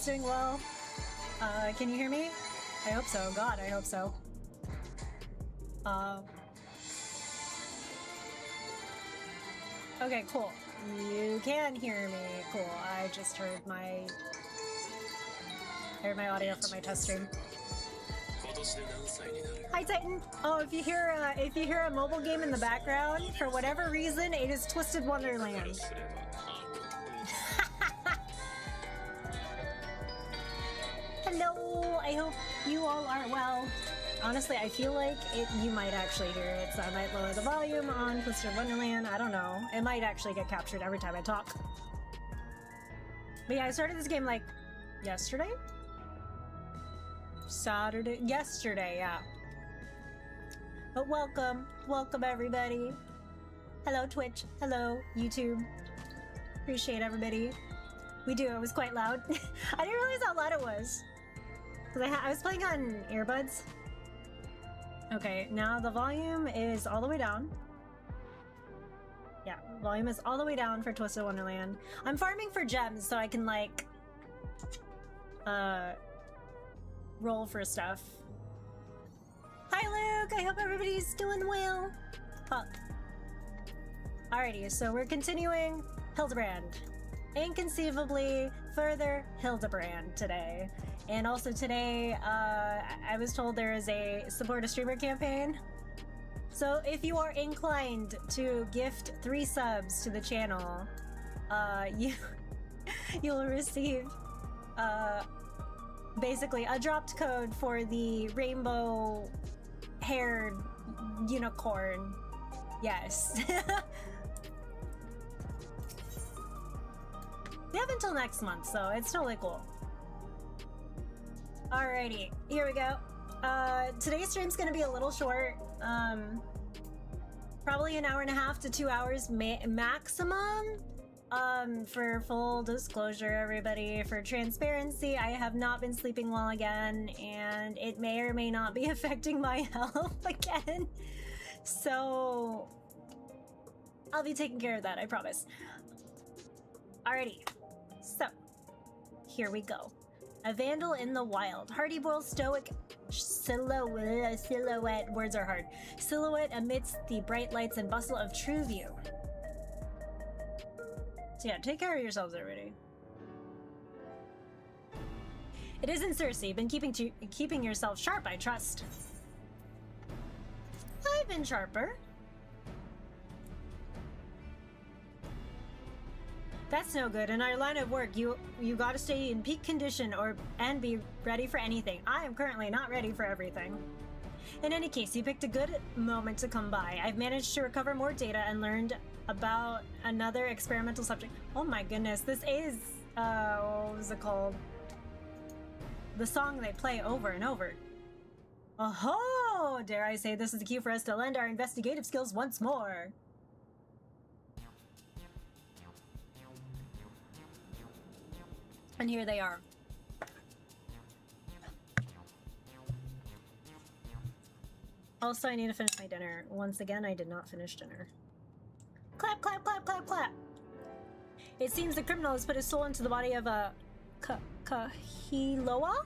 doing well. Can you hear me? I hope so. God, I hope so. Okay, cool. You can hear me. Cool. I just heard my audio from my test stream. Hi Titan. Oh, if you hear a mobile game in the background, for whatever reason, it is Twisted Wonderland. Hello. I hope you all are well. Honestly, I feel like you might actually hear it, so I might lower the volume on Twisted Wonderland. I don't know. It might actually get captured every time I talk. But yeah, I started this game like yesterday? Yesterday, yeah. But welcome everybody. Hello Twitch, hello YouTube. Appreciate everybody. We do, it was quite loud. I didn't realize how loud it was. Because I was playing on earbuds. Okay, now the volume is all the way down. Yeah, volume is all the way down for Twisted Wonderland. I'm farming for gems so I can like roll for stuff. Hi Luke, I hope everybody's doing well. Alrighty, so we're continuing Hildibrand. Inconceivably further Hildibrand today. And also today, I was told there is a support a streamer campaign. So if you are inclined to gift 3 subs to the channel, you'll receive basically a dropped code for the rainbow-haired unicorn. Yes. They have until next month, so it's totally cool. Alrighty, here we go. Today's stream's gonna be a little short. Probably an hour and a half to 2 hours maximum. For full disclosure, everybody, for transparency, I have not been sleeping well again, and it may or may not be affecting my health again. So I'll be taking care of that, I promise. Alrighty, so here we go. A vandal in the wild. Hardy boil stoic silhouette. Words are hard. Silhouette amidst the bright lights and bustle of true view. So yeah, take care of yourselves, everybody. It isn't Circe. You've been keeping yourself sharp, I trust. I've been sharper. That's no good. In our line of work, you gotta stay in peak condition and be ready for anything. I am currently not ready for everything. In any case, you picked a good moment to come by. I've managed to recover more data and learned about another experimental subject. Oh my goodness, this is, what was it called? The song they play over and over. Oh, dare I say this is the cue for us to lend our investigative skills once more. And here they are. Also, I need to finish my dinner. Once again, I did not finish dinner. Clap, clap, clap, clap, clap. It seems the criminal has put his soul into the body of a Kahiloa?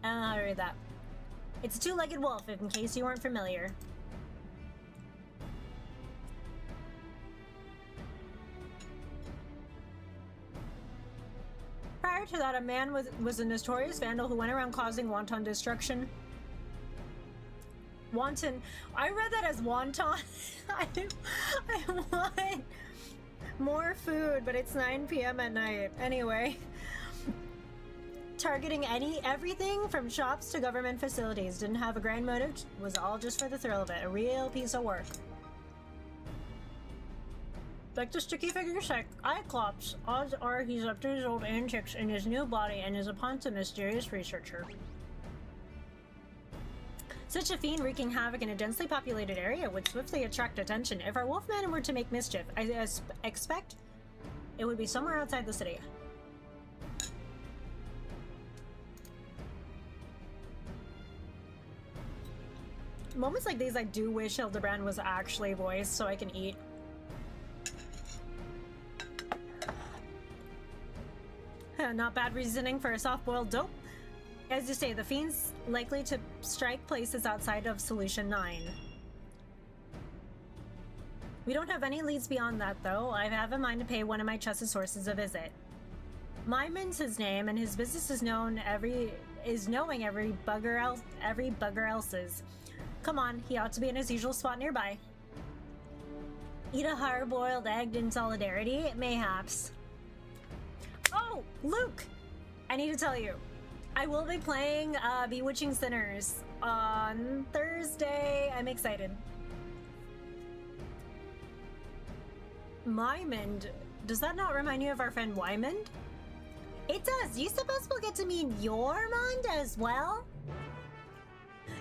I don't know how to read that. It's a 2-legged wolf, in case you weren't familiar. Prior to that, a man was a notorious vandal who went around causing wanton destruction. Wanton. I read that as wonton. I want more food, but it's 9 p.m. at night. Anyway. Targeting everything from shops to government facilities. Didn't have a grand motive. Was all just for the thrill of it. A real piece of work. Like the sticky figure Cyclops, odds are he's up to his old antics in his new body and is upon some mysterious researcher. Such a fiend wreaking havoc in a densely populated area would swiftly attract attention. If our wolfman were to make mischief, I expect it would be somewhere outside the city. Moments like these, I do wish Hildibrand was actually voiced so I can eat. Not bad reasoning for a soft-boiled dope. As you say, the fiend's likely to strike places outside of Solution 9. We don't have any leads beyond that, though. I have in mind to pay one of my trusted sources a visit. Myman's his name, and his business is knowing every bugger else's. Come on, he ought to be in his usual spot nearby. Eat a hard-boiled egg in solidarity? Mayhaps. Oh, Luke! I need to tell you. I will be playing Bewitching Sinners on Thursday. I'm excited. Mymond? Does that not remind you of our friend Wymond? It does. You suppose we'll get to meet your Mond as well?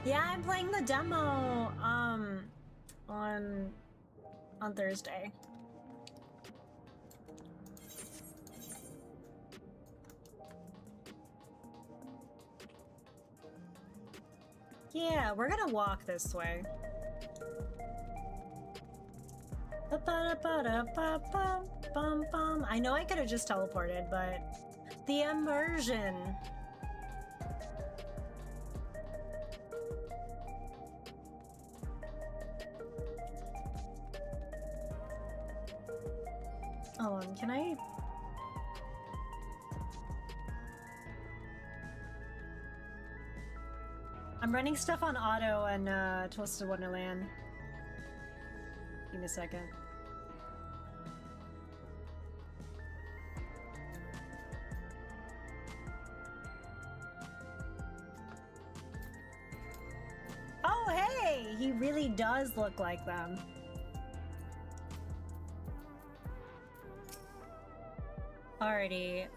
Yeah, I'm playing the demo on Thursday. Yeah, we're gonna walk this way. I know I could have just teleported, but the immersion. Hold on, can I? I'm running stuff on auto and Twisted Wonderland. Give me a second. Oh, hey! He really does look like them. Alrighty,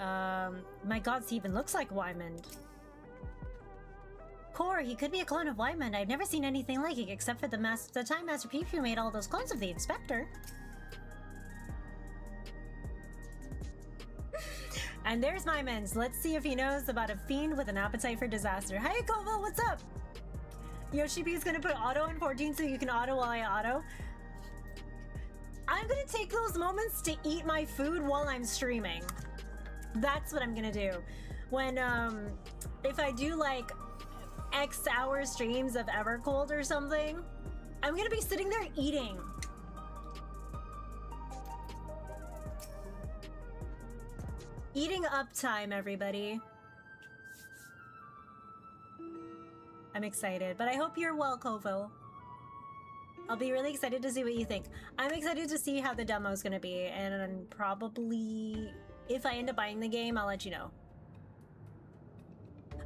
my god, he even looks like Wymond. Core, he could be a clone of Wymond. I've never seen anything like it except for the time Master Pifu made all those clones of the Inspector. And there's Mymond. Let's see if he knows about a fiend with an appetite for disaster. Hey, Koval, what's up? Yoshi B is gonna put auto on 14 so you can auto while I auto. I'm gonna take those moments to eat my food while I'm streaming. That's what I'm gonna do. When, if I do like X hour streams of Evercold or something, I'm gonna be sitting there eating. Eating uptime, everybody. I'm excited, but I hope you're well, Kovo. I'll be really excited to see what you think. I'm excited to see how the demo is gonna be, and probably, if I end up buying the game, I'll let you know.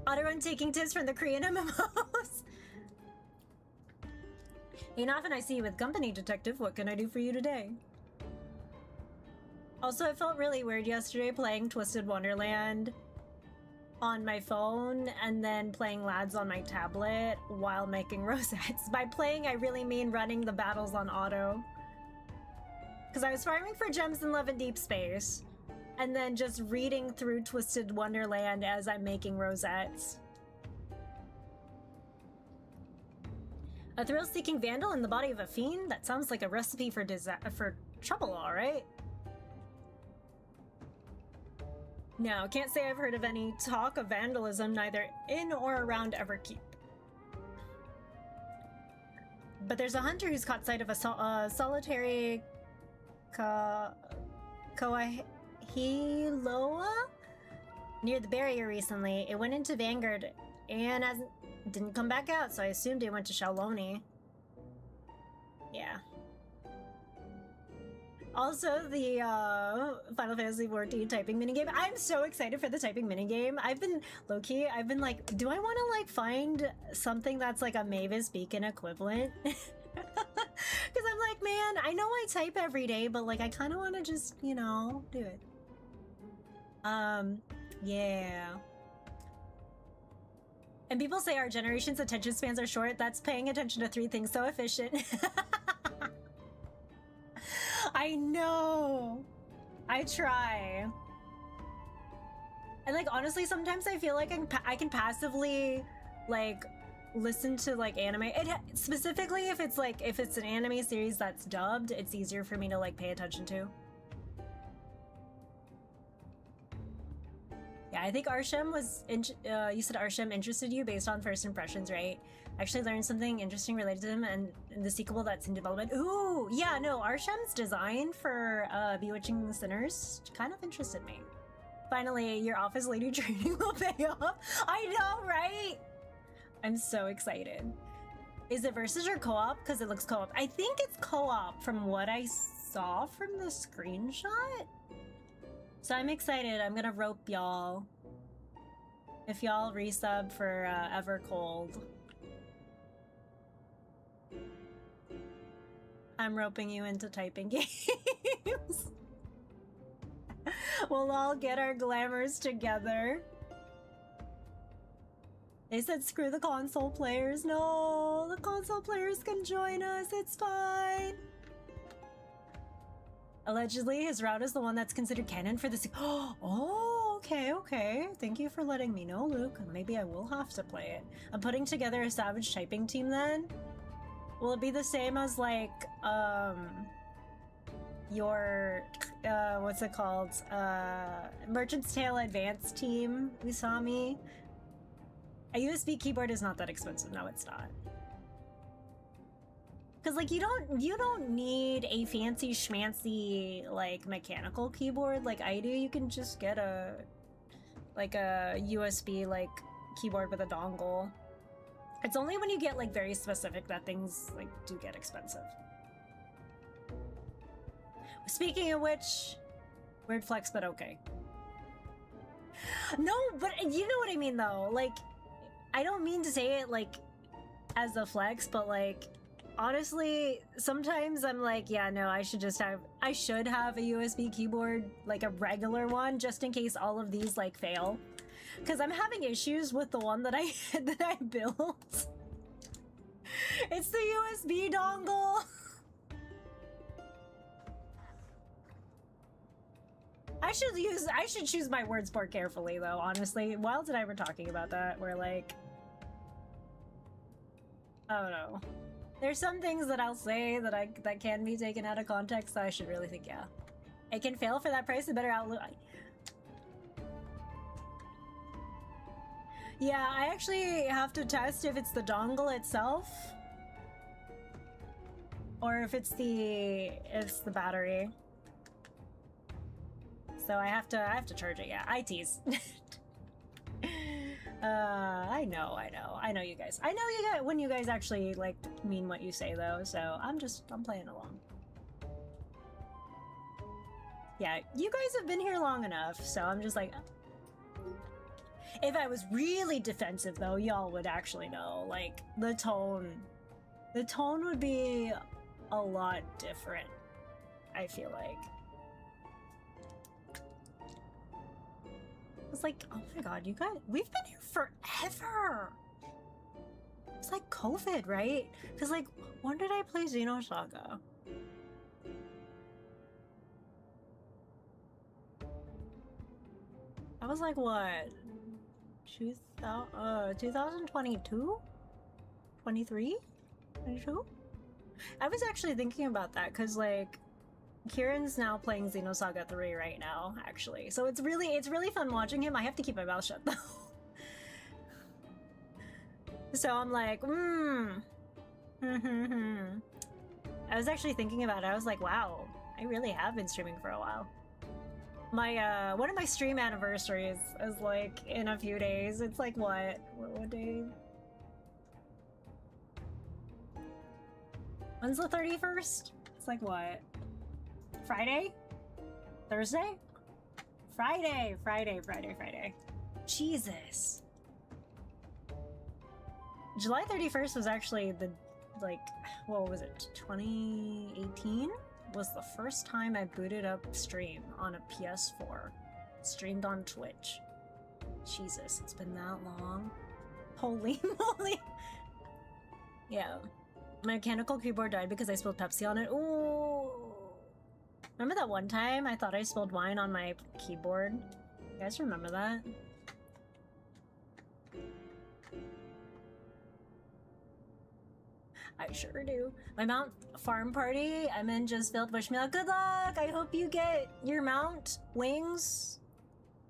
Autorun taking tips from the Korean MMOs. Ain't often I see you with company, Detective. What can I do for you today? Also, I felt really weird yesterday playing Twisted Wonderland on my phone and then playing Lads on my tablet while making rosettes. By playing, I really mean running the battles on auto. Because I was farming for gems in Love and Deep Space, and then just reading through Twisted Wonderland as I'm making rosettes. A thrill-seeking vandal in the body of a fiend? That sounds like a recipe for trouble, alright? No, can't say I've heard of any talk of vandalism neither in or around Everkeep. But there's a hunter who's caught sight of a solitary Koahiloa near the barrier recently. It went into Vanguard and didn't come back out, so I assumed it went to Shaloni. Yeah. Also, the Final Fantasy XIV typing minigame. I'm so excited for the typing minigame. I've been, low-key, I've been like, do I want to like find something that's like a Mavis Beacon equivalent? Because I'm like, man, I know I type every day, but like I kind of want to just, you know, do it. Yeah. And people say our generation's attention spans are short. That's paying attention to 3 things so efficient. I know. I try. And like honestly, sometimes I feel like I can passively like listen to like anime. Specifically if it's an anime series that's dubbed, it's easier for me to like pay attention to. I think Arsham was, you said Arsham interested you based on first impressions, right? Actually learned something interesting related to him and the sequel that's in development. Ooh, yeah, no, Arsham's design for Bewitching Sinners kind of interested me. Finally, your office lady training will pay off. I know, right? I'm so excited. Is it versus or co-op? Because it looks co-op. I think it's co-op from what I saw from the screenshot. So I'm excited. I'm gonna rope y'all. If y'all resub for Evercold. I'm roping you into typing games. We'll all get our glamours together. They said screw the console players. No, the console players can join us. It's fine. Allegedly, his route is the one that's considered canon for this. Oh, okay, okay. Thank you for letting me know, Luke. Maybe I will have to play it. I'm putting together a savage typing team then. Will it be the same as like, your, what's it called? Merchant's Tale Advanced team, Usami? A USB keyboard is not that expensive. No, it's not. Cause like you don't need a fancy schmancy like mechanical keyboard like I do. You can just get a USB like keyboard with a dongle. It's only when you get like very specific that things like do get expensive. Speaking of which, weird flex, but okay. No, but you know what I mean though. Like, I don't mean to say it like as a flex, but like honestly, sometimes I'm like, yeah, no, I should have a USB keyboard, like a regular one, just in case all of these like fail. Because I'm having issues with the one that I built. It's the USB dongle. I should choose my words more carefully though, honestly. Wild and I were talking about that, where like, I don't know. There's some things that I'll say that can be taken out of context, so I should really think, yeah. It can fail for that price, a better outlook. Yeah, I actually have to test if it's the dongle itself or if it's the battery. So I have to charge it. Yeah, I tease. I know you guys. I know you guys when you guys actually like mean what you say though. So I'm playing along. Yeah, you guys have been here long enough, so I'm just like. If I was really defensive though, y'all would actually know. Like the tone would be a lot different. I feel like. It's like, oh my god, you guys, we've been here forever. It's like COVID, right? Because like, when did I play Xenosaga? I was like, what? 2022? 23? 22? I was actually thinking about that because like Kieran's now playing Xenosaga 3 right now, actually. So it's really fun watching him. I have to keep my mouth shut though. So I'm like, I was actually thinking about it. I was like, wow, I really have been streaming for a while. My one of my stream anniversaries is like in a few days. It's like what day? When's the 31st? It's like what? Friday? Thursday? Friday. Jesus. July 31st was actually the, like, what was it? 2018? Was the first time I booted up stream on a PS4. Streamed on Twitch. Jesus, it's been that long. Holy moly. Yeah. My mechanical keyboard died because I spilled Pepsi on it. Ooh. Remember that one time I thought I spilled wine on my keyboard? You guys remember that? I sure do. My mount farm party, I'm in just failed. Wish me luck. Good luck! I hope you get your mount wings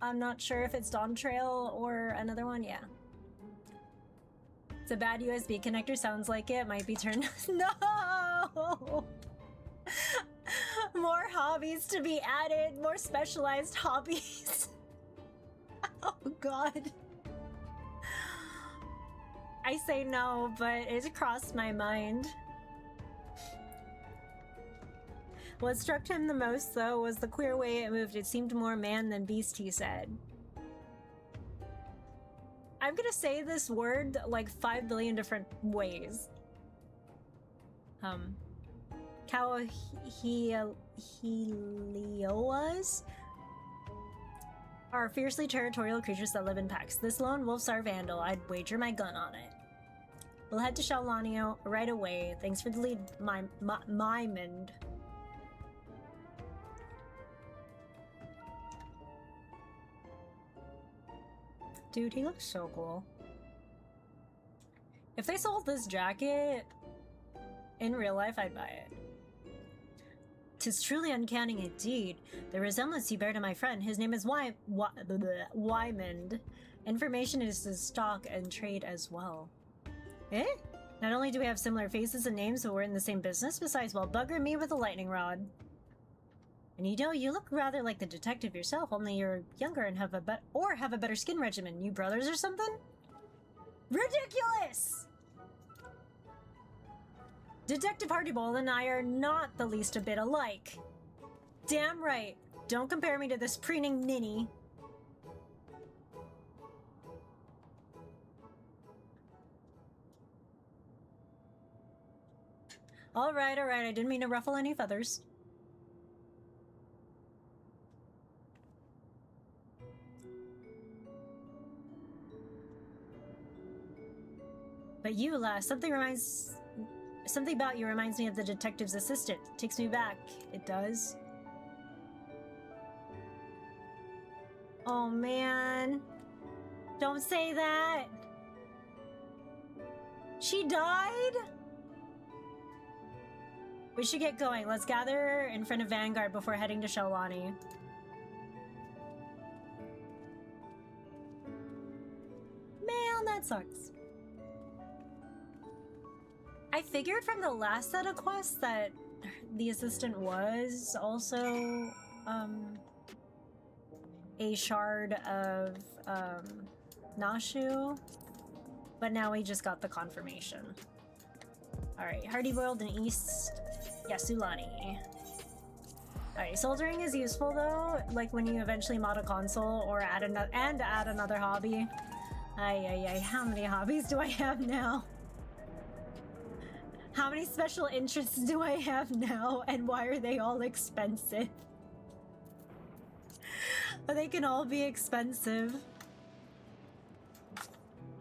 I'm not sure if it's Dawn Trail or another one. Yeah. It's a bad USB connector. Sounds like it might be turned. No! More hobbies to be added. More specialized hobbies. Oh, God. I say no, but it crossed my mind. What struck him the most, though, was the queer way it moved. It seemed more man than beast, he said. I'm gonna say this word like 5 billion different ways. Helios are fiercely territorial creatures that live in packs. This lone wolf's our vandal. I'd wager my gun on it. We'll head to Shallanio right away. Thanks for the lead, Mymond. Dude, he looks so cool. If they sold this jacket in real life, I'd buy it. 'Tis truly uncanny indeed. The resemblance you bear to my friend. His name is Wymond. Information is his stock and trade as well. Eh? Not only do we have similar faces and names, but we're in the same business. Besides, well, bugger me with a lightning rod. And you know, you look rather like the detective yourself, only you're younger and have a better skin regimen. You brothers or something? Ridiculous! Detective Hardybowl and I are not the least a bit alike. Damn right. Don't compare me to this preening ninny. Alright, I didn't mean to ruffle any feathers. But you, lass, something about you reminds me of the detective's assistant. Takes me back. It does. Oh, man. Don't say that. She died? We should get going. Let's gather in front of Vanguard before heading to Shelani. Man, that sucks. I figured from the last set of quests that the assistant was also a shard of Nashu, but now we just got the confirmation. Alright, Hardy World and East Yasulani. Alright, soldering is useful though, like when you eventually mod a console or add another hobby. Ay, how many hobbies do I have now? How many special interests do I have now, and why are they all expensive? They can all be expensive.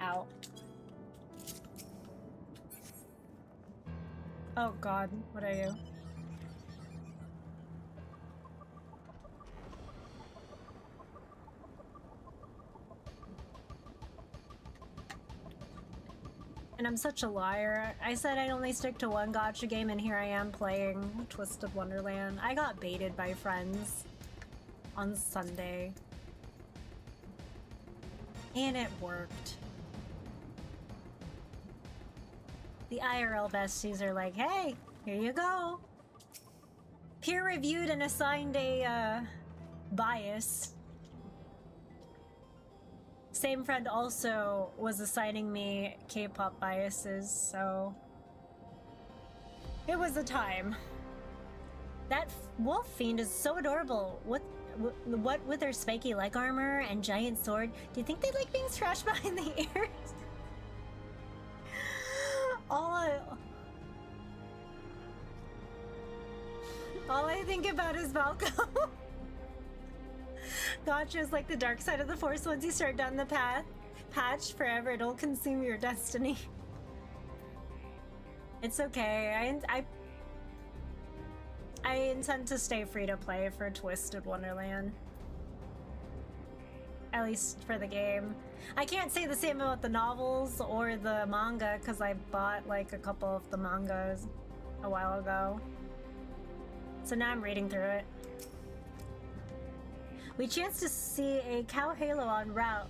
Ow. Oh god, what are you? And I'm such a liar. I said I'd only stick to one gacha game, and here I am playing Twisted Wonderland. I got baited by friends on Sunday. And it worked. The IRL besties are like, hey, here you go. Peer-reviewed and assigned a bias. Same friend also was assigning me K-pop biases, so it was a time. That wolf fiend is so adorable. What with their spiky leg armor and giant sword? Do you think they like being thrashed behind the ears? All I think about is Malcolm. Gotcha is like the dark side of the Force. Once you start down the patch forever, it'll consume your destiny. It's okay. I intend to stay free to play for Twisted Wonderland. At least for the game. I can't say the same about the novels or the manga because I bought like a couple of the mangas a while ago. So now I'm reading through it. We chanced to see a cow halo on route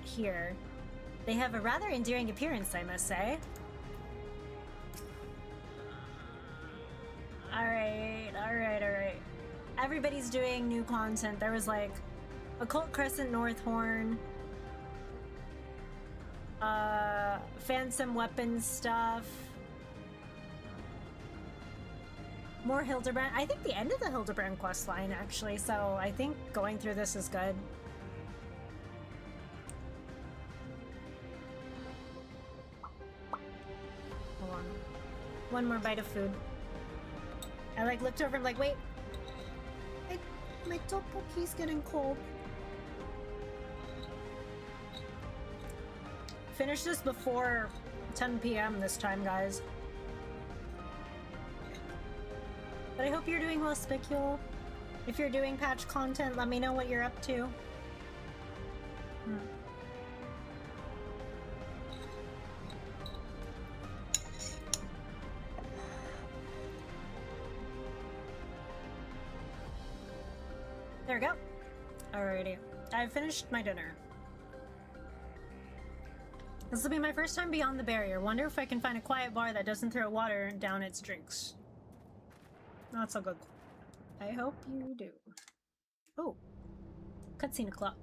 here. They have a rather endearing appearance, I must say. Alright. Everybody's doing new content. There was like Occult Crescent Northhorn, Phantom Weapons stuff, more Hildibrand. I think the end of the Hildibrand questline actually, so I think going through this is good. Hold on. One more bite of food. I like looked over and like, wait. My tteokbokki's getting cold. Finish this before 10 p.m. this time, guys. But I hope you're doing well, Spicule. If you're doing patch content, let me know what you're up to. There we go. Alrighty. I've finished my dinner. This will be my first time beyond the barrier. Wonder if I can find a quiet bar that doesn't throw water down its drinks. Not so good. I hope you do. Oh. Cutscene o'clock.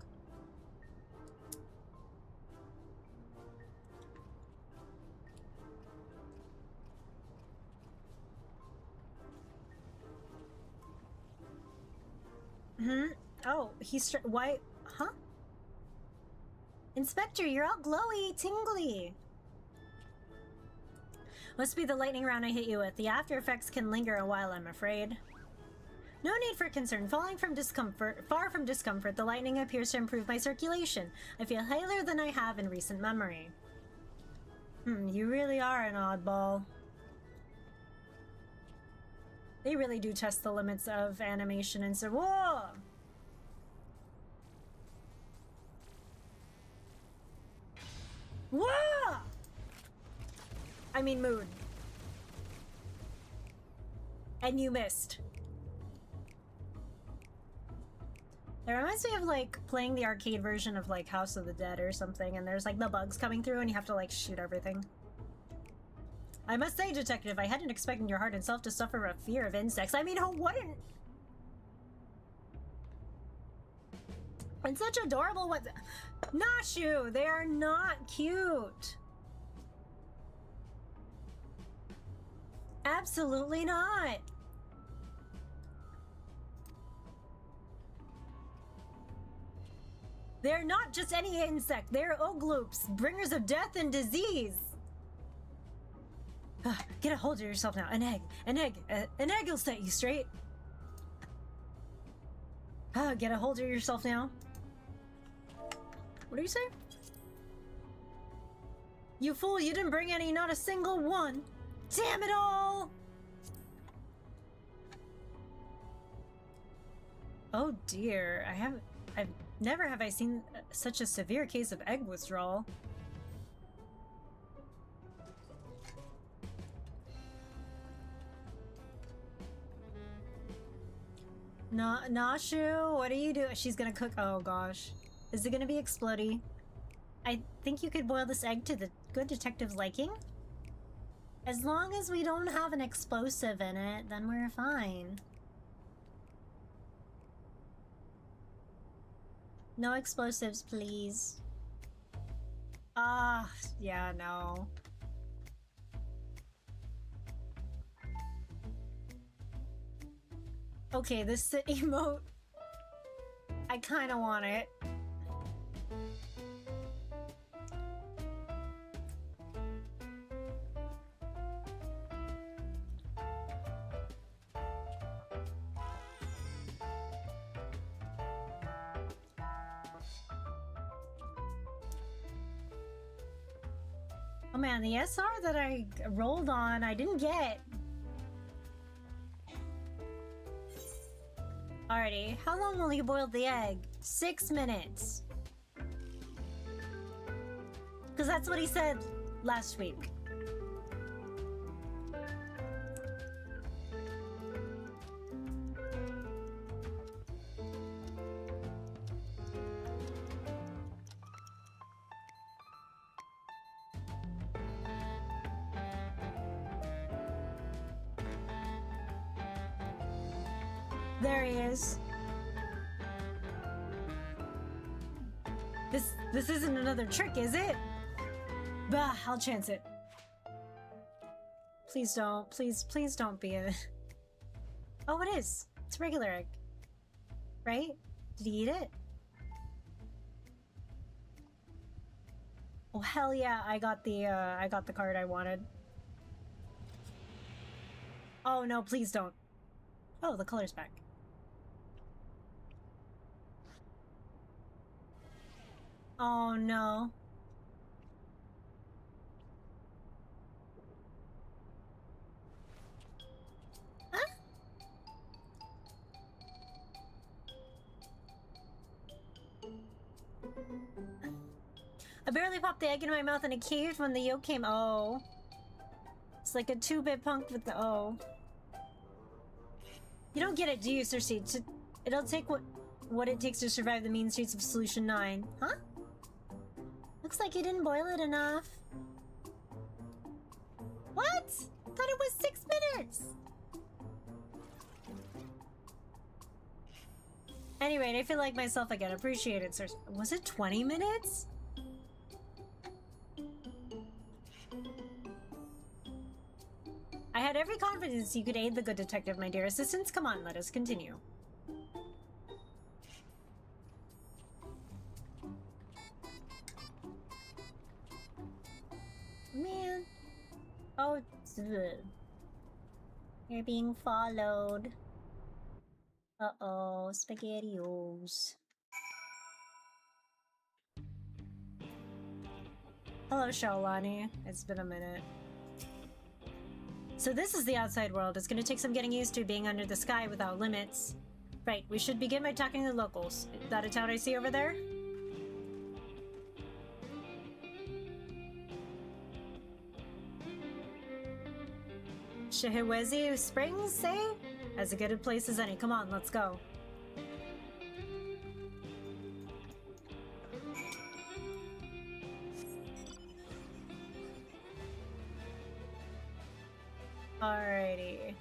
Oh, why? Huh? Inspector, you're all glowy, tingly. Must be the lightning round I hit you with. The after effects can linger a while, I'm afraid. No need for concern. Far from discomfort, the lightning appears to improve my circulation. I feel healthier than I have in recent memory. You really are an oddball. They really do test the limits of animation and so— whoa! Whoa! I mean mood. And you missed. It reminds me of like playing the arcade version of like House of the Dead or something, and there's like the bugs coming through and you have to like shoot everything. I must say, Detective, I hadn't expected your heart and self to suffer a fear of insects. I mean, who wouldn't? And such adorable ones. Nashu, they are not cute. Absolutely not. They're not just any insect. They're ogloops, bringers of death and disease. Get a hold of yourself now. An egg will set you straight. Get a hold of yourself now. What do you say? You fool, you didn't bring any, not a single one. Damn it all! Oh dear, I've never have I seen such a severe case of egg withdrawal. Nashu, what are you doing? She's gonna cook. Oh gosh. Is it gonna be explodey? I think you could boil this egg to the good detective's liking. As long as we don't have an explosive in it, then we're fine. No explosives, please. Yeah, no. Okay, this sit emote. I kinda want it. Oh man, the SR that I rolled on, I didn't get. Alrighty, how long will you boil the egg? 6 minutes. Because that's what he said last week. There he is. This isn't another trick, is it? Bah, I'll chance it. Please don't. Please don't be a... Oh, it is. It's a regular egg. Right? Did he eat it? Oh, hell yeah, I got the card I wanted. Oh, no, please don't. Oh, the color's back. Oh, no. Huh? I barely popped the egg in my mouth and it caved when the yolk came. Oh. It's like a 2-bit punk with the O. You don't get it, do you, Cersei? It'll take what it takes to survive the mean streets of Solution 9. Huh? Looks like you didn't boil it enough. What? Thought it was 6 minutes! Anyway, I feel like myself again. Appreciate it, Cersei. Was it 20 minutes? I had every confidence you could aid the good detective, my dear assistants. Come on, let us continue. Man. Oh, you're being followed. Uh-oh, SpaghettiOs. Hello, Shaolani. It's been a minute. So this is the outside world. It's gonna take some getting used to being under the sky without limits. Right, we should begin by talking to the locals. Is that a town I see over there? Shehewezi Springs, say? As good a place as any. Come on, let's go. Alrighty.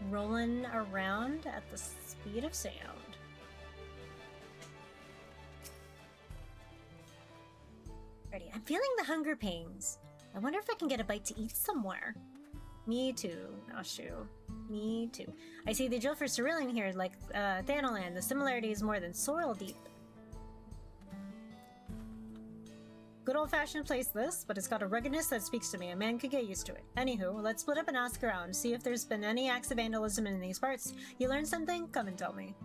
Rolling around at the speed of sound. Ready. I'm feeling the hunger pains. I wonder if I can get a bite to eat somewhere. Me too, Nashu. Me too. I see they drill for cerulean here, like Thanalan. The similarity is more than soil deep. Good old-fashioned place this, but it's got a ruggedness that speaks to me. A man could get used to it. Anywho, let's split up and ask around, see if there's been any acts of vandalism in these parts. You learned something? Come and tell me.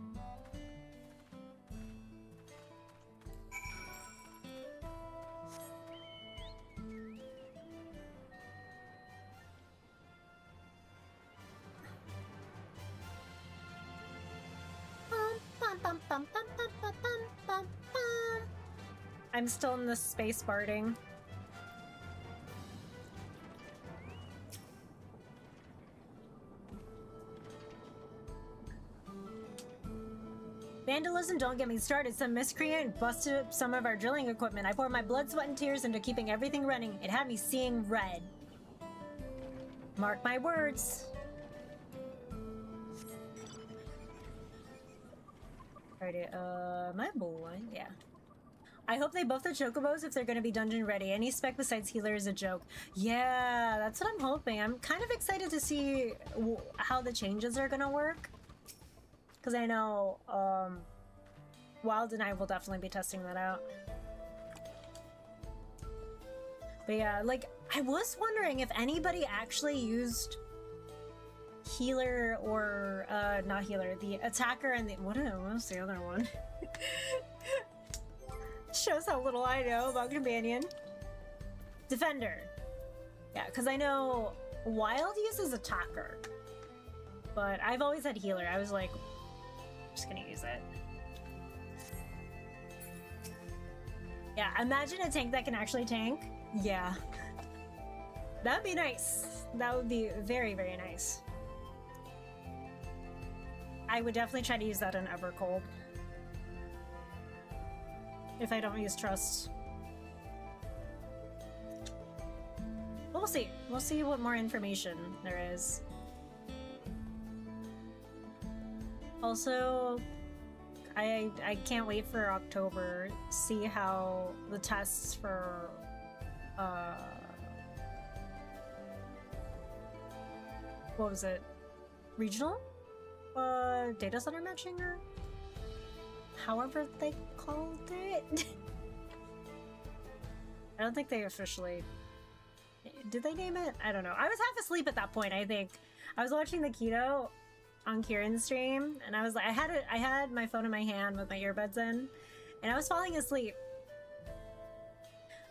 I'm still in the space barding. Vandalism, don't get me started. Some miscreant busted up some of our drilling equipment. I poured my blood, sweat, and tears into keeping everything running. It had me seeing red. Mark my words. Alrighty, my boy, yeah. I hope they buff the chocobos if they're going to be dungeon ready. Any spec besides healer is a joke. Yeah, that's what I'm hoping. I'm kind of excited to see how the changes are going to work. Because I know Wild and I will definitely be testing that out. But yeah, like, I was wondering if anybody actually used healer or, not healer, the attacker and the, what was the other one? Shows how little I know about Companion. Defender. Yeah, because I know Wild uses attacker. But I've always had healer. I was like, I'm just gonna use it. Yeah, imagine a tank that can actually tank. Yeah. That'd be nice. That would be very, very nice. I would definitely try to use that in Evercold. If I don't use Trust. We'll see. We'll see what more information there is. Also, I can't wait for October. See how the tests for what was it? Regional? Data center matching, or however they called it. I don't think they officially... Did they name it? I don't know. I was half asleep at that point, I think. I was watching the keto on Kieran's stream, and I was like, I had my phone in my hand with my earbuds in, and I was falling asleep.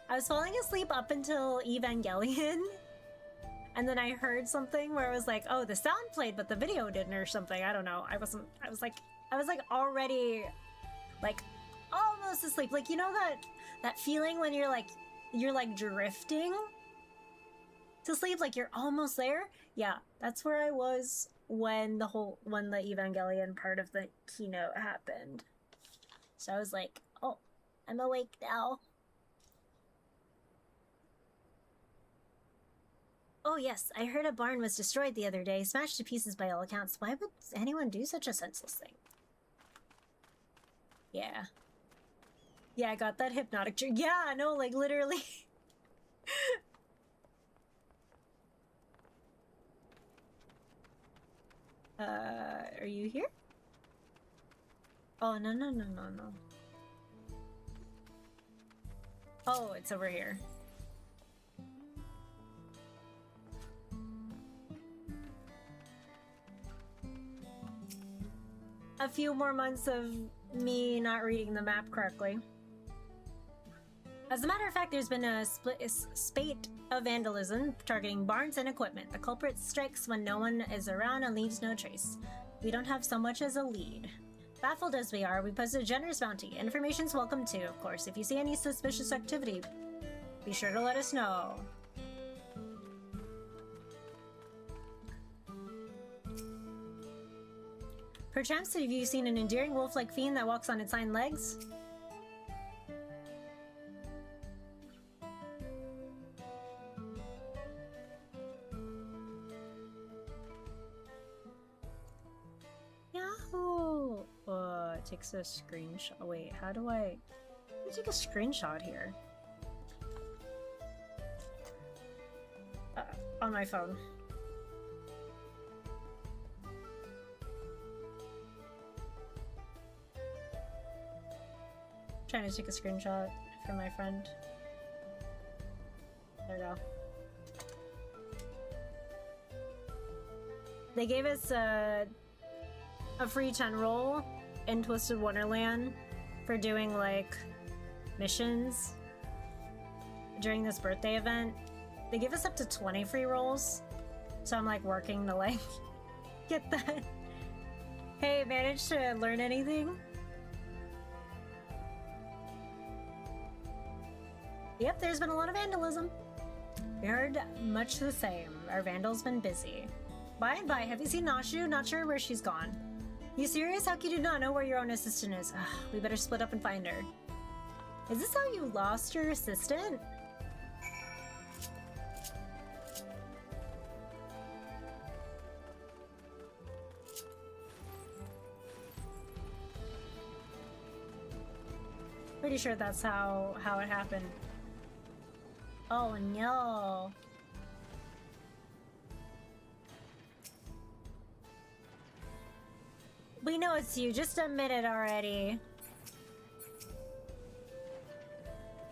I was falling asleep up until Evangelion, and then I heard something where it was like, oh, the sound played, but the video didn't, or something. I don't know. I was like already, like, almost asleep. Like, you know that feeling when you're like drifting to sleep, like you're almost there? Yeah, that's where I was when the Evangelion part of the keynote happened. So I was like, oh, I'm awake now. Oh yes, I heard a barn was destroyed the other day, smashed to pieces by all accounts. Why would anyone do such a senseless thing? Yeah. Yeah, I got that hypnotic drink. Yeah, no, like literally. Are you here? Oh, no. Oh, it's over here. A few more months of me not reading the map correctly. As a matter of fact, there's been a spate of vandalism targeting barns and equipment. The culprit strikes when no one is around and leaves no trace. We don't have so much as a lead. Baffled as we are, we posted a generous bounty. Information's welcome too, of course. If you see any suspicious activity, be sure to let us know. Perchance, have you seen an endearing wolf-like fiend that walks on its hind legs? Yahoo! It takes a screenshot. Wait, how do I take a screenshot here? On my phone. Trying to take a screenshot for my friend. There we go. They gave us a free 10 roll in Twisted Wonderland for doing like missions during this birthday event. They give us up to 20 free rolls, so I'm like working to like get that. Hey, managed to learn anything? Yep, there's been a lot of vandalism. We heard much the same. Our vandal's been busy. By and by, have you seen Nashu? Not sure where she's gone. You serious? How could you not know where your own assistant is? Ugh, we better split up and find her. Is this how you lost your assistant? Pretty sure that's how it happened. Oh no. We know it's you. Just admit it already.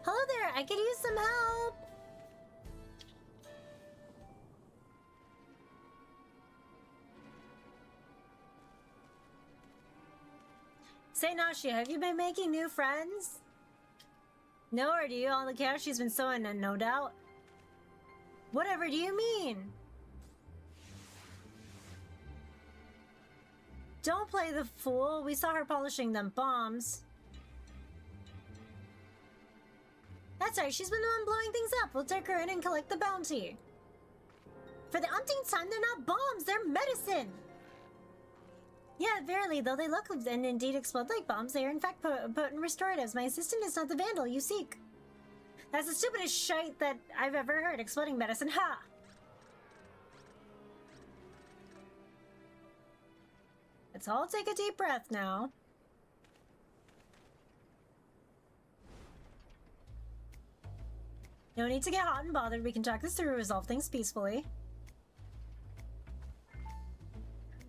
Hello there. I could use some help. Say, Nashi, have you been making new friends? No, or do you? On the couch, she's been sewing, and no doubt. Whatever do you mean? Don't play the fool. We saw her polishing them bombs. That's right, she's been the one blowing things up. We'll take her in and collect the bounty. For the umpteenth time, they're not bombs, they're medicine! Yeah, verily, though they look and indeed explode like bombs, they are in fact potent restoratives. My assistant is not the vandal you seek. That's the stupidest shite that I've ever heard. Exploding medicine, ha! Let's all take a deep breath now. No need to get hot and bothered. We can talk this through, resolve things peacefully.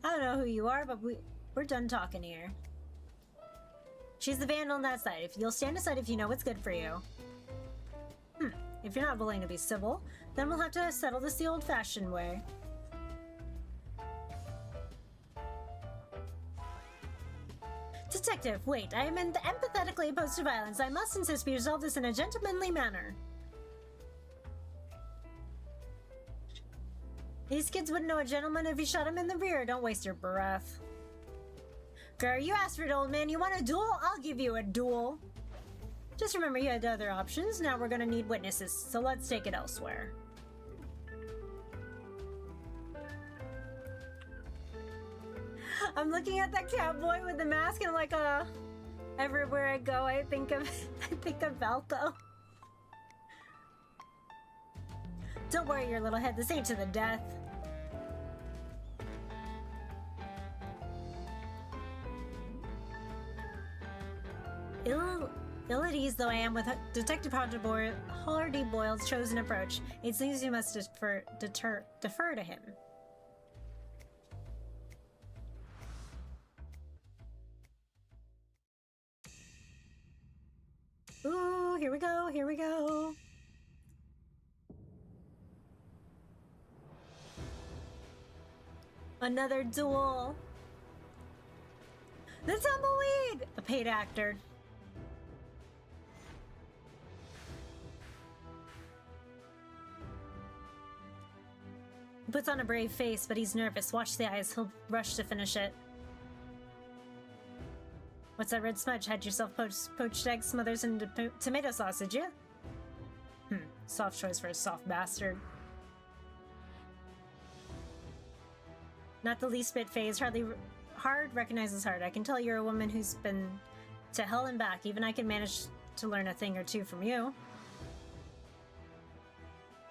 I don't know who you are, but we're done talking here. She's the vandal on that side. If you'll stand aside if you know what's good for you. If you're not willing to be civil, then we'll have to settle this the old-fashioned way. Detective, wait. I am empathetically opposed to violence. I must insist we resolve this in a gentlemanly manner. These kids wouldn't know a gentleman if he shot him in the rear. Don't waste your breath. Girl, you asked for it, old man. You want a duel? I'll give you a duel. Just remember you had other options. Now we're gonna need witnesses, so let's take it elsewhere. I'm looking at that cowboy with the mask and I'm like, everywhere I go, I think of Valko. Don't worry your little head, this ain't to the death. Ill at ease though I am with Detective Hardy Boyle's chosen approach, it seems you must defer to him. Ooh, here we go, here we go. Another duel. The tumbleweed! A paid actor. He puts on a brave face, but he's nervous. Watch the eyes. He'll rush to finish it. What's that red smudge? Had yourself poached egg smothers into tomato sauce, did you? Soft choice for a soft bastard. Not the least bit phased. Hard recognizes hard. I can tell you're a woman who's been to hell and back. Even I can manage to learn a thing or two from you.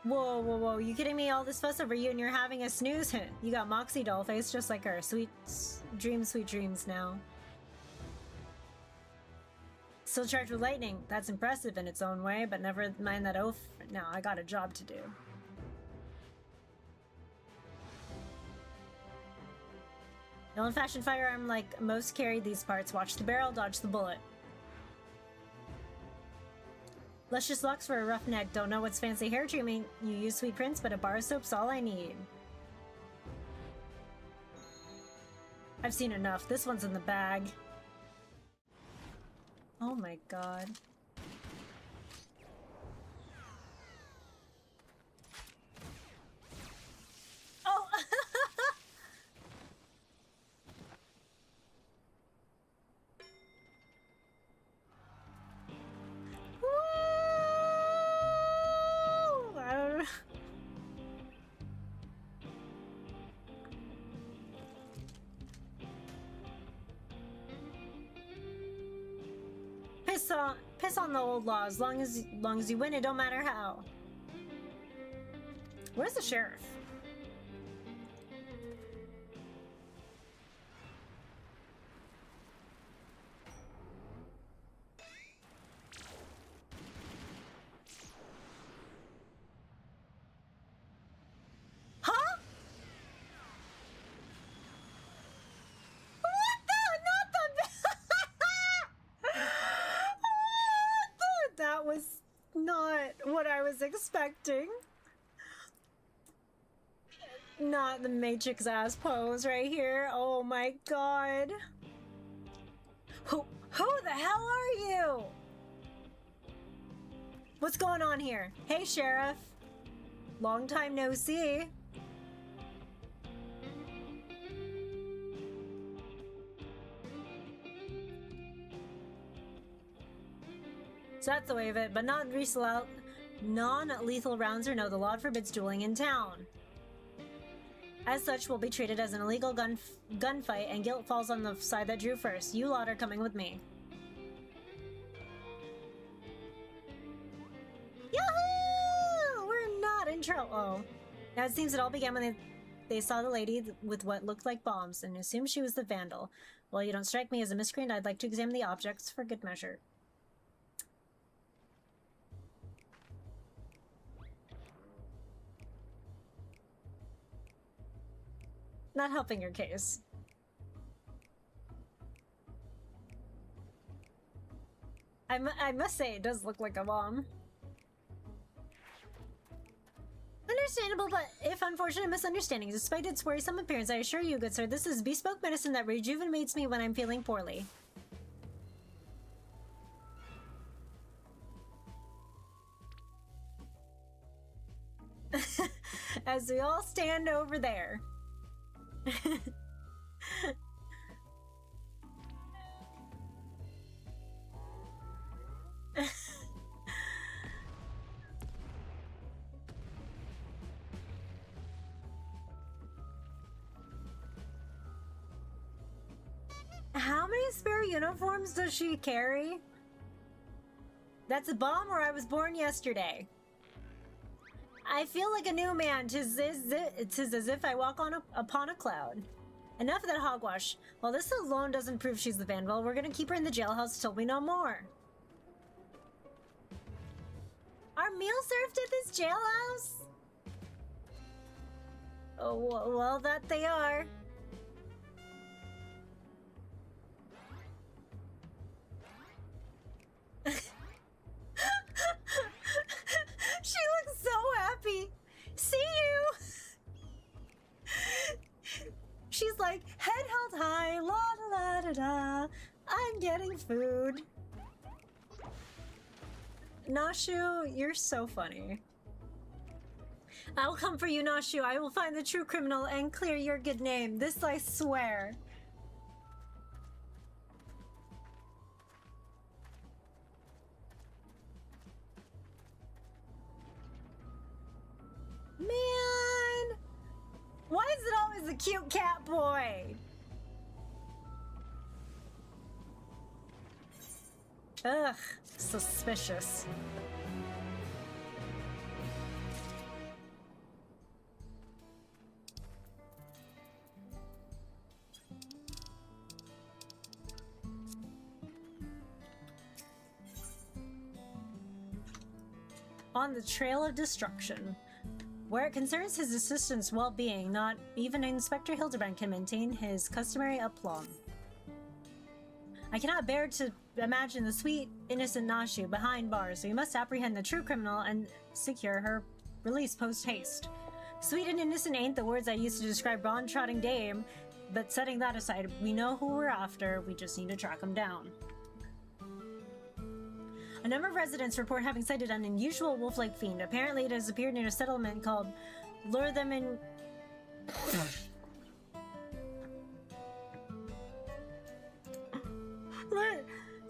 Whoa, whoa, whoa. You kidding me? All this fuss over you and you're having a snooze? You got Moxie doll face just like her. Sweet dreams now. Still charged with lightning. That's impressive in its own way, but never mind that oaf. Now I got a job to do. The old-fashioned firearm like most carried these parts. Watch the barrel, dodge the bullet. Luscious locks for a rough neck. Don't know what's fancy hair treatment you use, sweet prince, but a bar of soap's all I need. I've seen enough. This one's in the bag. Oh my god. Oh! Woo! I don't know. Piss on the old law. As long as you win, it don't matter how. Where's the sheriff? Huh? That was not what I was expecting. Not the Matrix ass pose right here. Oh my god. Who the hell are you? What's going on here? Hey, Sheriff. Long time no see. So that's the way of it, but non-lethal rounds or no, the law forbids dueling in town. As such, we'll be treated as an illegal gunfight, and guilt falls on the side that drew first. You lot are coming with me. Yahoo! We're not in trouble. Oh. Now it seems it all began when They saw the lady with what looked like bombs and assumed she was the vandal. While you don't strike me as a miscreant, I'd like to examine the objects for good measure. Not helping your case. I must say, it does look like a bomb. Understandable, but if unfortunate misunderstandings, despite its worrisome appearance, I assure you, good sir, this is bespoke medicine that rejuvenates me when I'm feeling poorly. As we all stand over there. How many spare uniforms does she carry? That's a bomb or I was born yesterday. I feel like a new man. Tis as if I walk upon a cloud. Enough of that hogwash. While this alone doesn't prove she's the vandal, we're gonna keep her in the jailhouse till we know more. Are meals served at this jailhouse? Oh, well, that they are. She looks so happy. See you. She's like, head held high, la da da da. I'm getting food. Nashu, you're so funny. I'll come for you, Nashu. I will find the true criminal and clear your good name. This I swear. Man! Why is it always the cute cat boy? Ugh, suspicious. On the trail of destruction. Where it concerns his assistant's well-being, not even Inspector Hildibrand can maintain his customary aplomb. I cannot bear to imagine the sweet, innocent Nashu behind bars, so we must apprehend the true criminal and secure her release post-haste. Sweet and innocent ain't the words I used to describe Ron-trotting Dame, but setting that aside, we know who we're after, we just need to track him down. A number of residents report having sighted an unusual wolf-like fiend. Apparently it has appeared in a settlement called Lure Them in...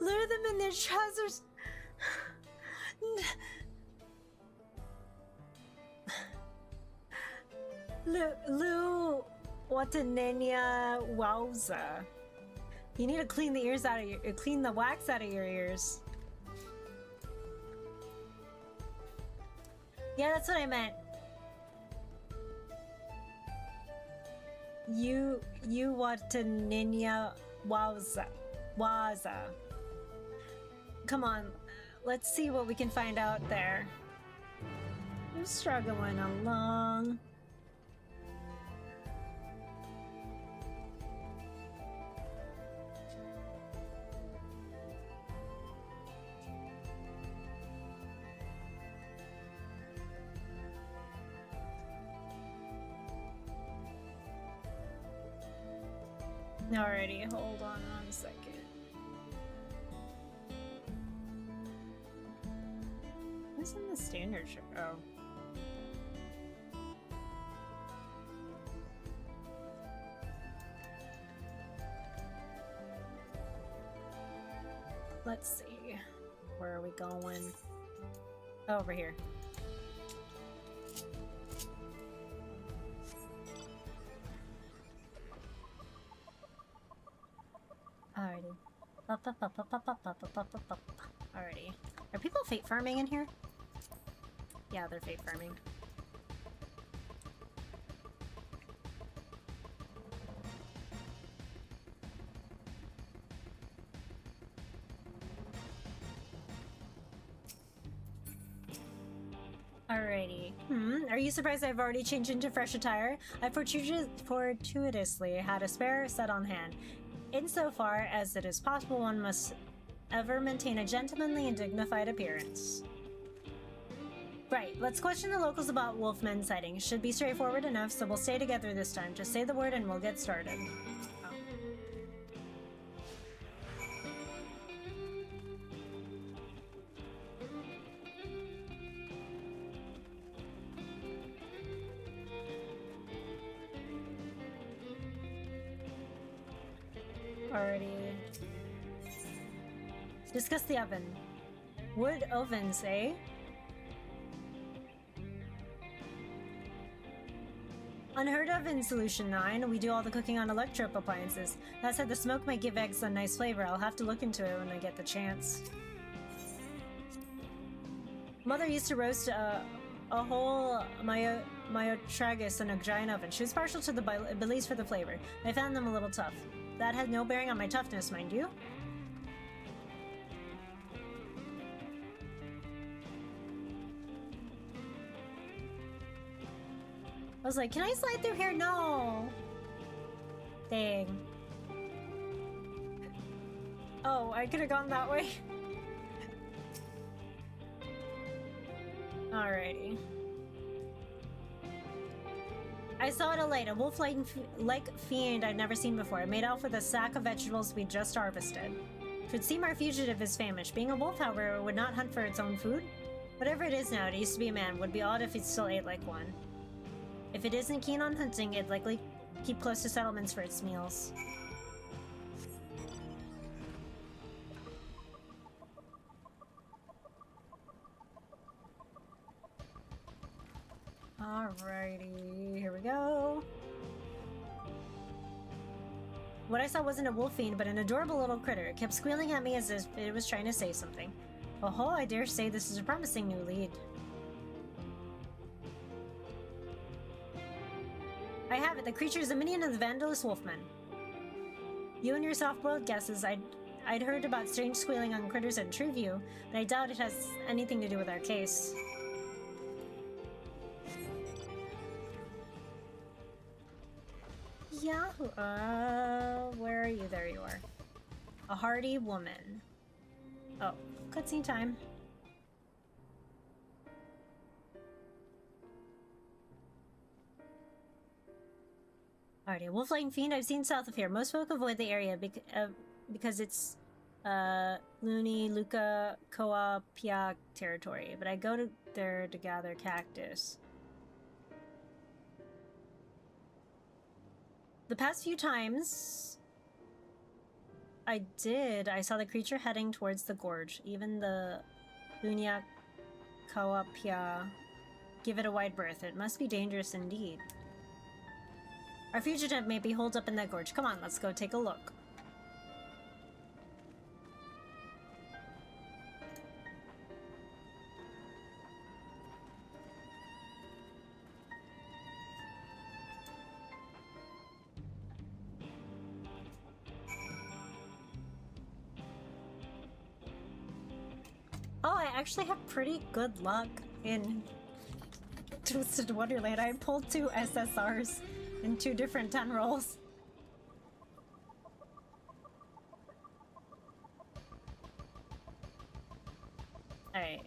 Lure them in their trousers... Lu... Watanenya Wowza. You need to clean the ears out of your... Clean the wax out of your ears. Yeah, that's what I meant. You what a ninja wowza. Come on, let's see what we can find out there. I'm struggling along. Alrighty, hold on a second. What's in the standard ship? Oh. Let's see. Where are we going? Oh, over here. Alrighty. Alrighty. Are people fate farming in here? Yeah, they're fate farming. Alrighty. Are you surprised I've already changed into fresh attire? I fortuitously had a spare set on hand. Insofar as it is possible, one must ever maintain a gentlemanly and dignified appearance. Right, let's question the locals about Wolfman sightings. Should be straightforward enough, so we'll stay together this time. Just say the word and we'll get started. Already. Discuss the oven. Wood ovens, eh? Unheard of in Solution 9. We do all the cooking on electric appliances. That said, the smoke might give eggs a nice flavor. I'll have to look into it when I get the chance. Mother used to roast a whole myotragus in a giant oven. She was partial to the Belize for the flavor. I found them a little tough. That had no bearing on my toughness, mind you. I was like, can I slide through here? No! Dang. Oh, I could have gone that way. Alrighty. I saw it alight, a wolf-like fiend I'd never seen before. It made off with a sack of vegetables we'd just harvested. It would seem our fugitive is famished. Being a wolf, however, would not hunt for its own food. Whatever it is now, it used to be a man. Would be odd if it still ate like one. If it isn't keen on hunting, it'd likely keep close to settlements for its meals. Alrighty, here we go. What I saw wasn't a wolf fiend, but an adorable little critter. It kept squealing at me as if it was trying to say something. Oh, I dare say this is a promising new lead. I have it. The creature is a minion of the Vandalist Wolfman. You and your soft-boiled guesses. I'd heard about strange squealing on critters at Treeview, but I doubt it has anything to do with our case. Yahoo! Where are you? There you are. A hardy woman. Oh, cutscene time. Alrighty, a wolf-like fiend I've seen south of here. Most folk avoid the area because it's Luni, Luca, Koa, Pia territory, but I go there to gather cactus. The past few times I saw the creature heading towards the gorge. Even the Lunia, Koa, Pia give it a wide berth. It must be dangerous indeed. Our fugitive may be holed up in that gorge. Come on, let's go take a look. Oh, I actually have pretty good luck in Twisted Wonderland. I pulled 2 SSRs in 2 different 10 rolls. Alright,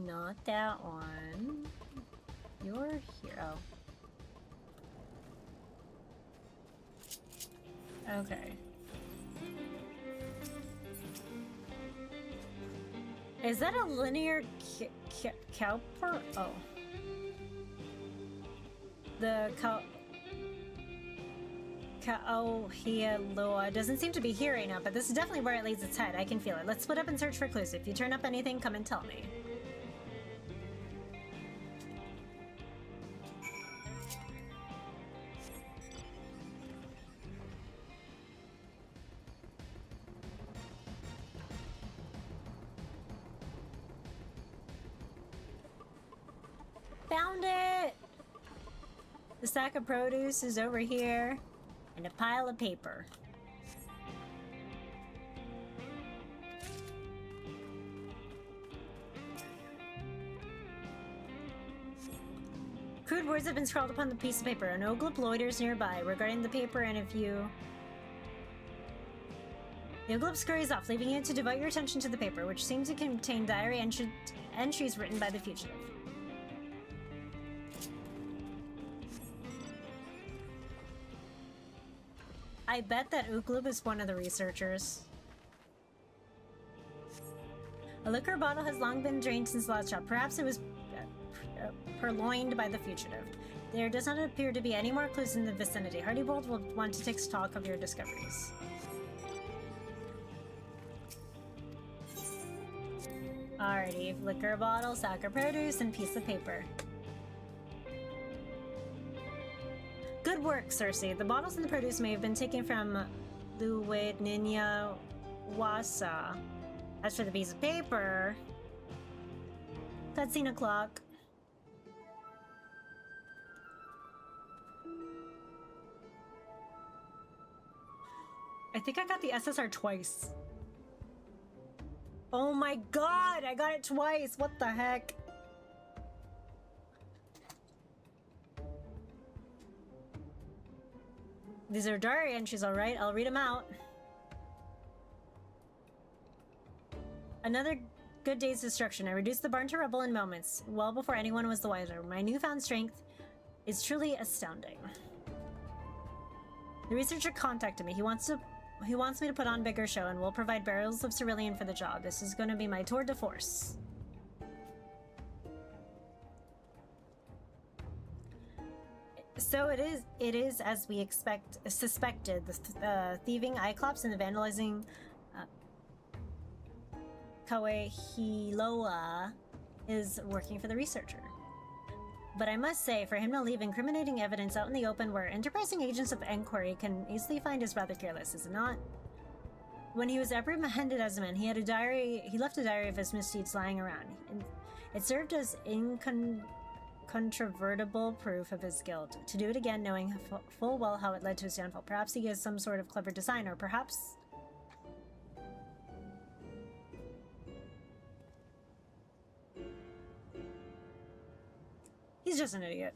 not that one. You're here. Oh. Okay. Is that a linear cowper? Oh. The cow. Oh, Loa doesn't seem to be here right now, but this is definitely where it lays its head. I can feel it. Let's split up and search for clues. If you turn up anything, come and tell me. Found it! The sack of produce is over here. And a pile of paper. words have been scrawled upon the piece of paper. An oglip loiters nearby, regarding the paper, and if you... The oglip scurries off, leaving you to devote your attention to the paper, which seems to contain diary entries written by the fugitive. I bet that Uglub is one of the researchers. A liquor bottle has long been drained since the last shot. Perhaps it was purloined by the fugitive. There does not appear to be any more clues in the vicinity. Hardybold will want to take stock of your discoveries. Alrighty, liquor bottle, sack of produce, and piece of paper. Good work, Cersei. The bottles and the produce may have been taken from Luwedninya Wasa. As for the piece of paper... Cutscene o'clock. I think I got the SSR twice. Oh my god! I got it twice! What the heck? These are diary entries, alright. I'll read them out. Another good day's destruction. I reduced the barn to rubble in moments, well before anyone was the wiser. My newfound strength is truly astounding. The researcher contacted me. He wants me to put on a bigger show, and will provide barrels of cerulean for the job. This is going to be my tour de force. So it is as we suspected. The thieving Cyclops and the vandalizing Kawehiloa is working for the researcher. But I must say, for him to leave incriminating evidence out in the open where enterprising agents of Enquiry can easily find is rather careless, is it not? When he was apprehended as a man, he left a diary of his misdeeds lying around. It served as incontrovertible proof of his guilt. To do it again, knowing full well how it led to his downfall. Perhaps he is some sort of clever designer, perhaps... He's just an idiot.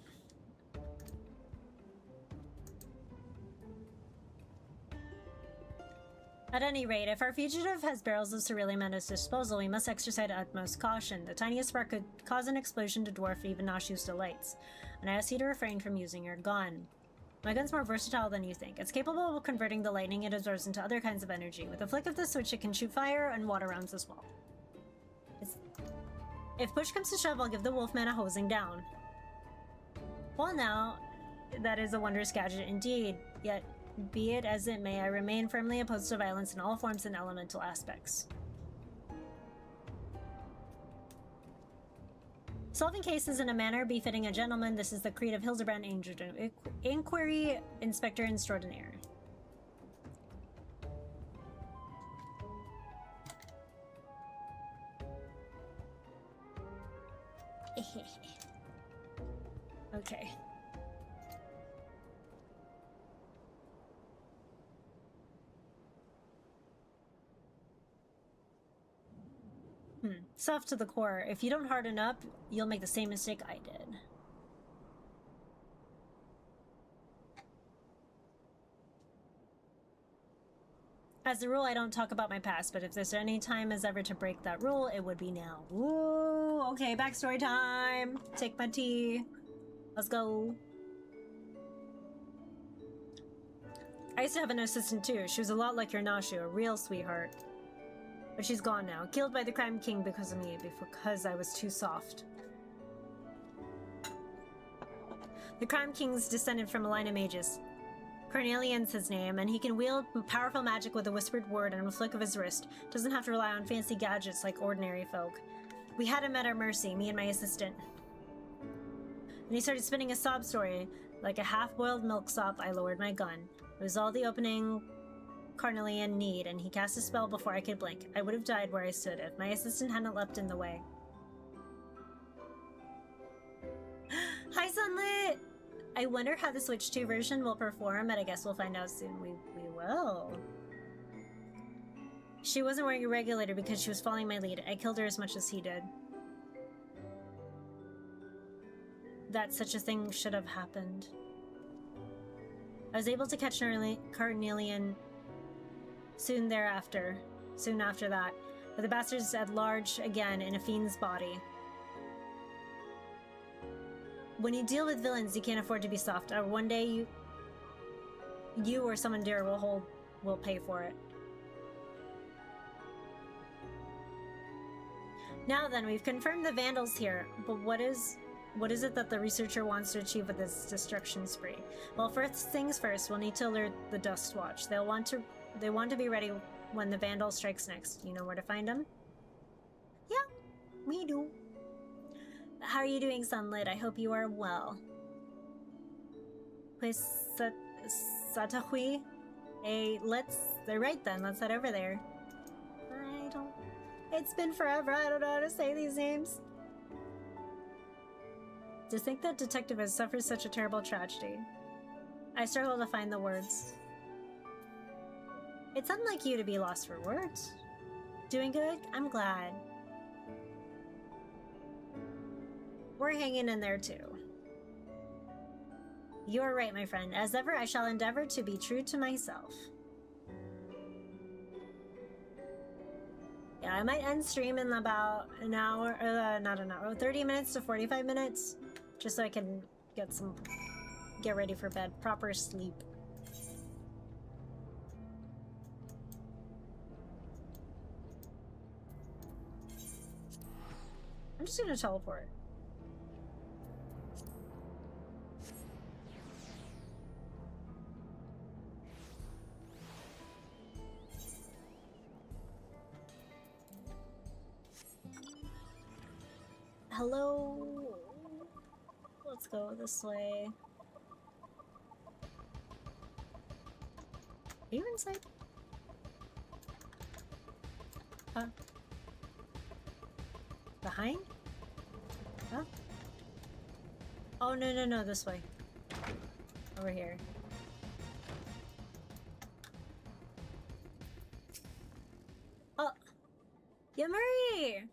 At any rate, if our fugitive has barrels of cerulean at his disposal, we must exercise utmost caution. The tiniest spark could cause an explosion to dwarf even Nashu's delights, and I ask you to refrain from using your gun. My gun's more versatile than you think. It's capable of converting the lightning it absorbs into other kinds of energy. With a flick of the switch, it can shoot fire and water rounds as well. If push comes to shove, I'll give the Wolfman a hosing down. Well now, that is a wondrous gadget indeed, yet be it as it may, I remain firmly opposed to violence in all forms and elemental aspects. Solving cases in a manner befitting a gentleman, this is the creed of Hildibrand, Inquiry Inspector Extraordinaire. Okay. Soft to the core. If you don't harden up, you'll make the same mistake I did. As a rule, I don't talk about my past, but if there's any time as ever to break that rule, it would be now. Ooh, okay, backstory time. Take my tea. Let's go. I used to have an assistant too. She was a lot like your Nashu, a real sweetheart. But she's gone now, killed by the Crime King because of me, because I was too soft. The Crime King's descended from a line of mages. Cornelian's his name, and he can wield powerful magic with a whispered word and a flick of his wrist. Doesn't have to rely on fancy gadgets like ordinary folk. We had him at our mercy, me and my assistant. When he started spinning a sob story, like a half-boiled milksop, I lowered my gun. It was all the opening Cornelian need, and he cast a spell before I could blink. I would have died where I stood if my assistant hadn't leapt in the way. Hi, Sunlit! I wonder how the Switch 2 version will perform, but I guess we'll find out soon. We will. She wasn't wearing a regulator because she was following my lead. I killed her as much as he did. that such a thing should have happened. I was able to catch Carnelian soon after that, but the bastard's at large again in a fiend's body. When you deal with villains, you can't afford to be soft, or one day you or someone dear will pay for it. Now then, we've confirmed the Vandals here, but what is it that the researcher wants to achieve with this destruction spree? Well, first things first, we'll need to alert the Dust Watch. They want to be ready when the Vandal strikes next. You know where to find them? Yeah, we do. How are you doing, Sunlit? I hope you are well. Pues Satahui? Hey, they're right then, let's head over there. It's been forever, I don't know how to say these names. To think that detective has suffered such a terrible tragedy. I struggle to find the words. It's unlike you to be lost for words. Doing good? I'm glad. We're hanging in there too. You are right, my friend. As ever, I shall endeavor to be true to myself. Yeah, I might end stream in about an hour, not an hour, 30 minutes to 45 minutes, just so I can get ready for bed, proper sleep. I'm just gonna teleport. Hello? Let's go this way. Are you inside? Huh? Behind? Huh? Oh, no, this way. Over here. Oh! Yamari!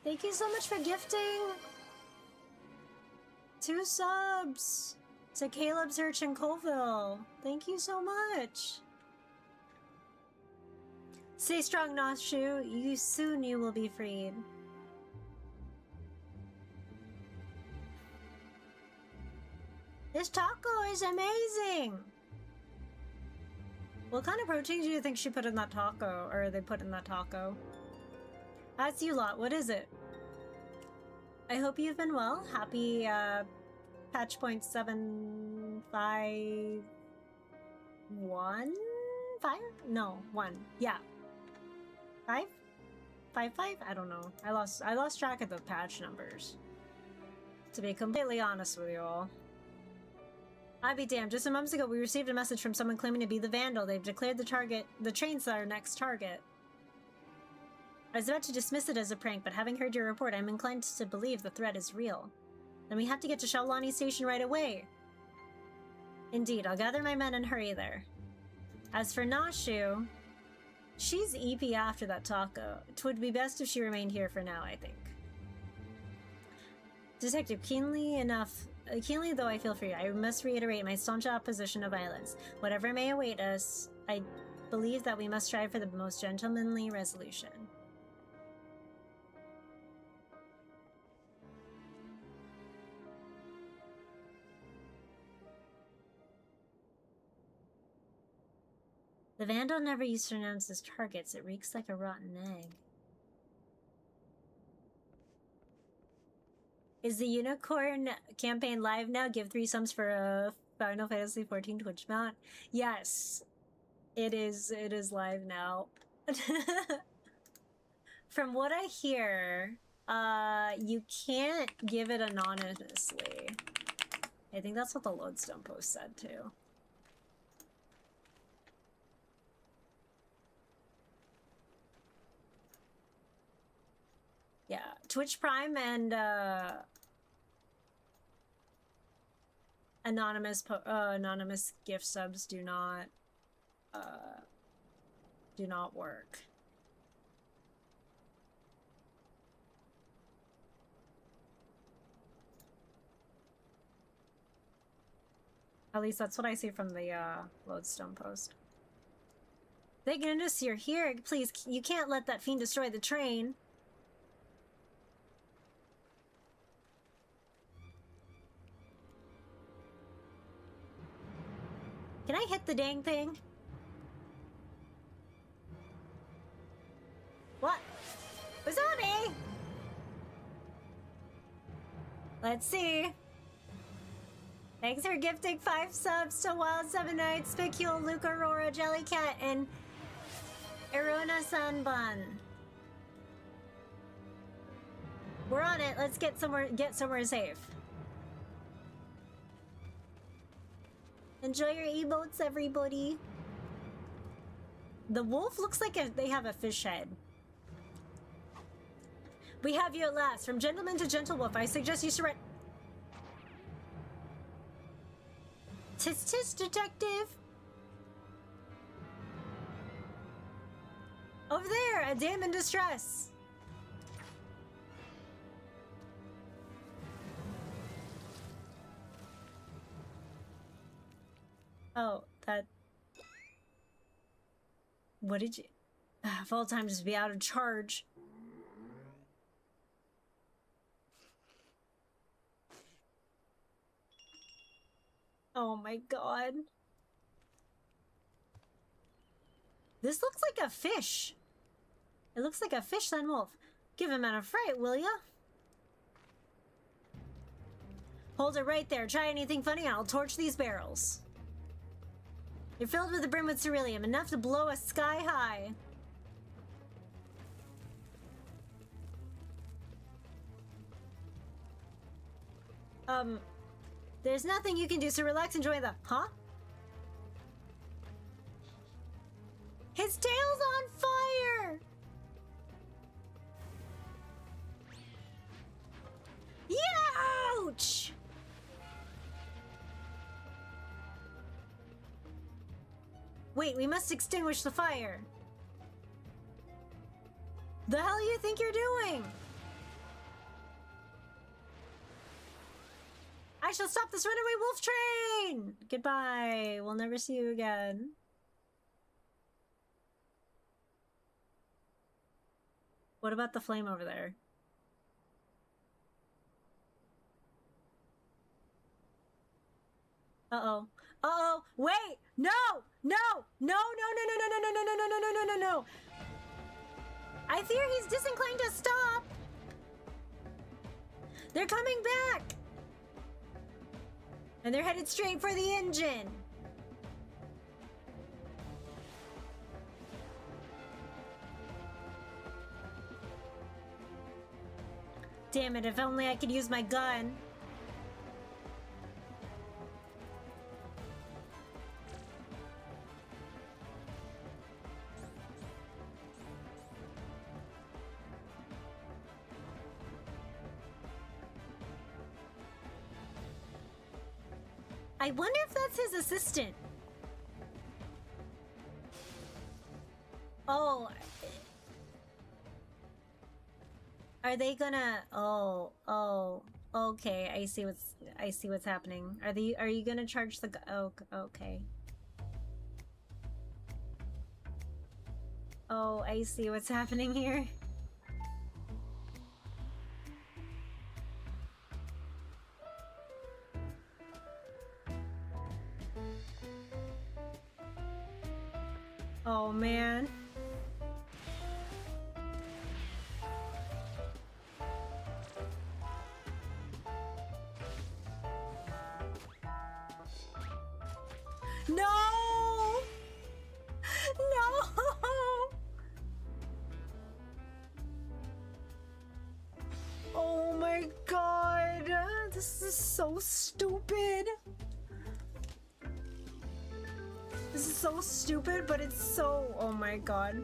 Thank you so much for gifting 2 subs to Caleb Search in Colville. Thank you so much. Stay strong, Noshu. Soon you will be freed. This taco is amazing. What kind of protein do you think she put in that taco, or they put in that taco? That's you lot. What is it? I hope you've been well. Happy patch point 751? 5? No, 1. Yeah. 5? 5? I don't know. I lost track of the patch numbers. To be completely honest with you all. I'd be damned. Just a month ago, we received a message from someone claiming to be the Vandal. They've declared the train's our next target. I was about to dismiss it as a prank, but having heard your report, I'm inclined to believe the threat is real. Then we have to get to Shaolani Station right away. Indeed, I'll gather my men and hurry there. As for Nashu, she's EP after that taco. It would be best if she remained here for now, I think. Detective, keenly though I feel for you, I must reiterate my staunch opposition of violence. Whatever may await us, I believe that we must strive for the most gentlemanly resolution. The Vandal never used to announce his targets. It reeks like a rotten egg. Is the Unicorn campaign live now? Give 3 subs for a Final Fantasy XIV Twitch mount. Yes, it is live now. From what I hear, you can't give it anonymously. I think that's what the Lodestone post said too. Yeah, Twitch Prime and anonymous gift subs do not work. At least that's what I see from the lodestone post. Thank goodness you're here. Please, you can't let that fiend destroy the train. Can I hit the dang thing? What? What's on me? Let's see. Thanks for gifting 5 subs to Wild 7 Nights, Spicule, Luke Aurora, Jellycat, and Irona Sanban. We're on it. Let's get somewhere safe. Enjoy your emotes, everybody. The wolf looks like they have a fish head. We have you at last. From gentleman to gentle wolf, I suggest you surrender. Tis, detective. Over there, a dame in distress. Oh, that... What did you... Of all times to be out of charge. Oh my god. This looks like a fish. It looks like a fish, then wolf. Give him out of fright, will ya? Hold it right there. Try anything funny, I'll torch these barrels. They're filled with the brim with ceruleum, enough to blow us sky high. There's nothing you can do, so relax, enjoy the... Huh? His tail's on fire! Ouch! Wait, we must extinguish the fire. The hell do you think you're doing? I shall stop this runaway wolf train! Goodbye. We'll never see you again. What about the flame over there? Uh-oh. Uh-oh. Wait! No! No! No, no, no, no, no, no, no, no, no, no, no, no, no, no! I fear he's disinclined to stop! They're coming back! And they're headed straight for the engine! Damn it, if only I could use my gun. I wonder if that's his assistant. Oh. Are they gonna... Oh, okay. I see what's happening. Are you gonna charge the... Oh, okay. Oh, I see what's happening here. Oh, man. No! No! Oh my god! This is so stupid! This is so stupid, but it's so... Oh my god.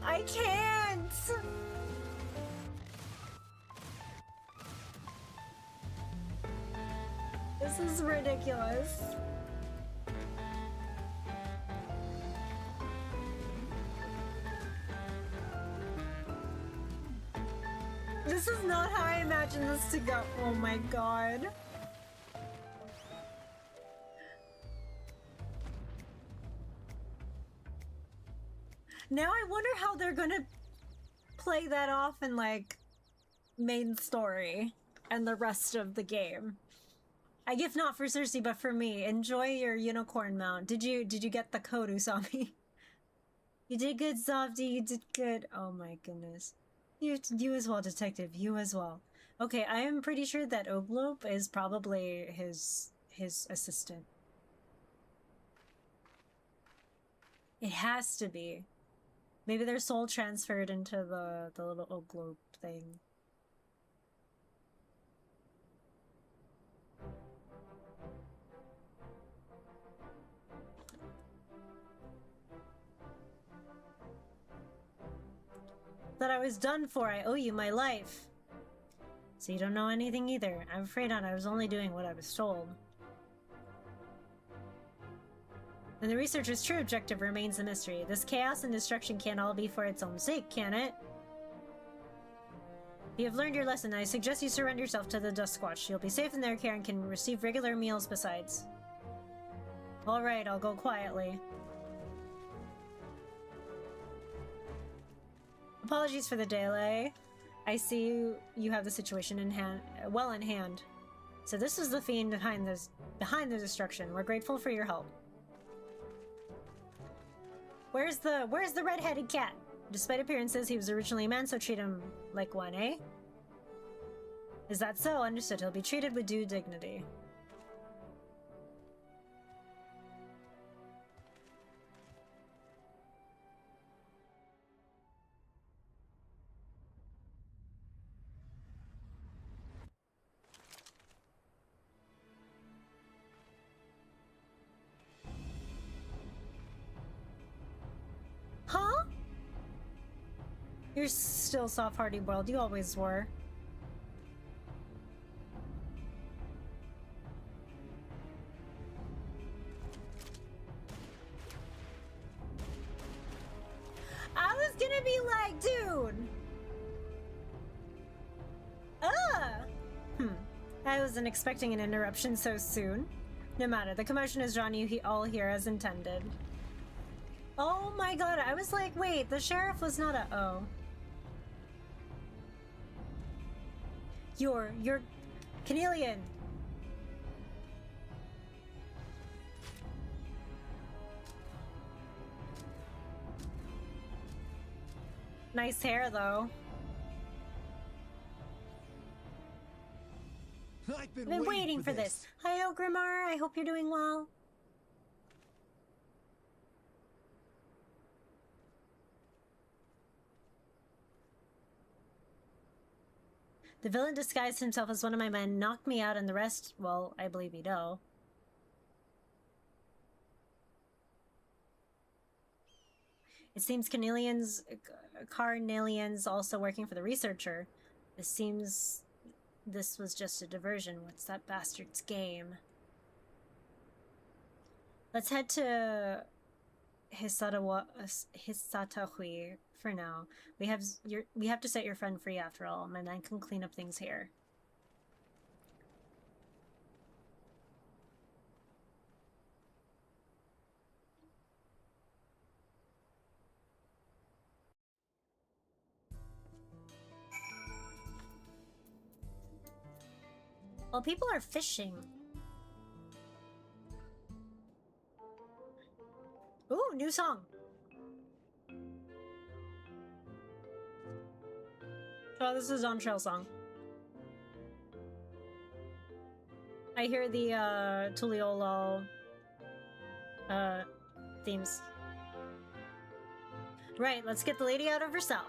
I can't! This is ridiculous. This is not how I imagined this to go. Oh my god. Now I wonder how they're gonna play that off in, like, main story and the rest of the game. I gift not for Cersei, but for me. Enjoy your unicorn mount. Did you get the code, Usami? You did good, Softy. You did good. Oh my goodness. You as well, detective. You as well. Okay, I am pretty sure that Obloop is probably his assistant. It has to be. Maybe their soul transferred into the little Obloop thing. That I was done for. I owe you my life. So you don't know anything either. I'm afraid not. I was only doing what I was told. And the researcher's true objective remains a mystery. This chaos and destruction can't all be for its own sake, can it? You have learned your lesson. I suggest you surrender yourself to the Duskwatch. You'll be safe in their care and can receive regular meals besides. Alright, I'll go quietly. Apologies for the delay. I see you have the situation in hand, well in hand. So this is the fiend behind the destruction. We're grateful for your help. Where's the red-headed cat? Despite appearances, he was originally a man, so treat him like one, eh? Is that so? Understood. He'll be treated with due dignity. Huh? You're still soft-hearted, world. You always were. I was gonna be like, dude. I wasn't expecting an interruption so soon. No matter, the commotion has drawn you all here as intended. Oh my god, I was like, wait, the sheriff was not a... Oh. You're... Cornelian. Nice hair, though. I've been waiting for this. Hi, Ogrimmar. I hope you're doing well. The villain disguised himself as one of my men, knocked me out, and the rest, well, I believe you know. It seems Carnelian's also working for the researcher. It seems this was just a diversion. What's that bastard's game? Let's head to Hisatahui for now. We have to set your friend free after all. My man can clean up things here. Well, people are fishing. Ooh, new song. Oh, this is on Trail song. I hear the Tuliolo themes. Right, let's get the lady out of her cell.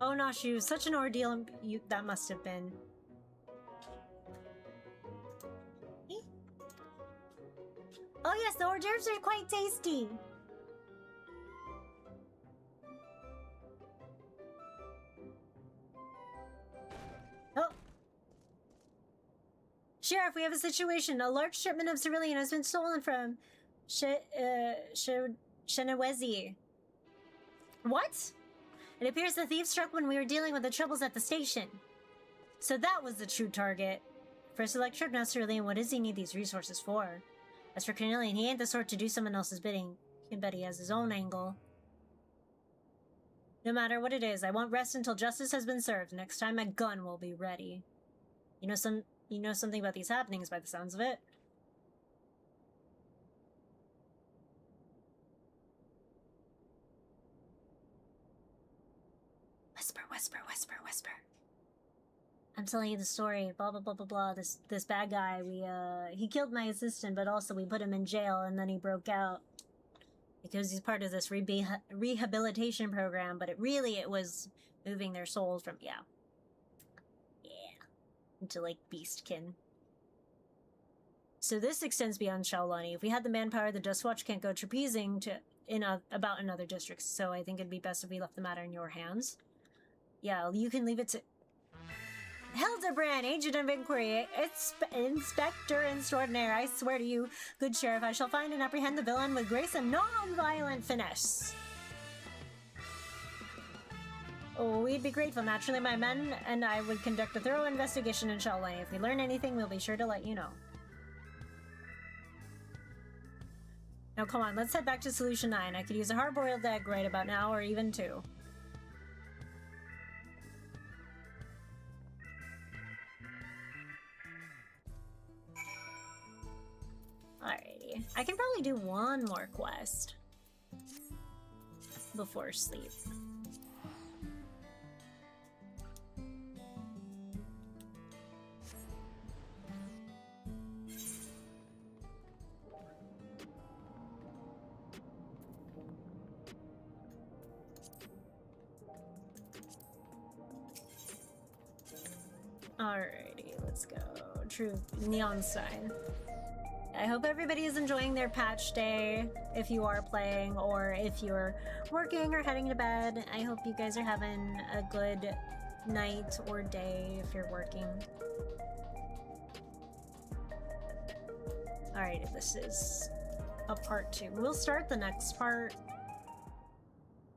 Oh, Nashu, such an ordeal that must have been. Oh yes, the hors d'oeuvres are quite tasty. Sheriff, we have a situation. A large shipment of cerulean has been stolen from Shenawezi. What? It appears the thief struck when we were dealing with the troubles at the station. So that was the true target. For a select trip now, cerulean, what does he need these resources for? As for Cornelian, he ain't the sort to do someone else's bidding. You can bet he has his own angle. No matter what it is, I won't rest until justice has been served. Next time, my gun will be ready. You know something about these happenings by the sounds of it. Whisper, whisper, whisper, whisper. I'm telling you the story, blah, blah, blah, blah, blah. This bad guy, he killed my assistant, but also we put him in jail, and then he broke out. Because he's part of this rehabilitation program, but it was moving their souls from, yeah, into, like, beastkin. So this extends beyond Shaolani. If we had the manpower, the Dust Watch can't go trapezing about in other districts, so I think it'd be best if we left the matter in your hands. Yeah, you can leave it to... Hildibrand, Agent of Inquiry, Inspector Extraordinaire, I swear to you, good sheriff, I shall find and apprehend the villain with grace and non-violent finesse. Oh, we'd be grateful. Naturally, my men and I would conduct a thorough investigation in Shaolani. If we learn anything, we'll be sure to let you know. Now, come on, let's head back to Solution 9. I could use a hard-boiled egg right about now, or even 2. Alrighty. I can probably do one more quest before sleep. Alrighty, let's go. True neon sign. I hope everybody is enjoying their patch day, if you are playing, or if you're working or heading to bed. I hope you guys are having a good night or day if you're working. Alright, this is a part 2. We'll start the next part.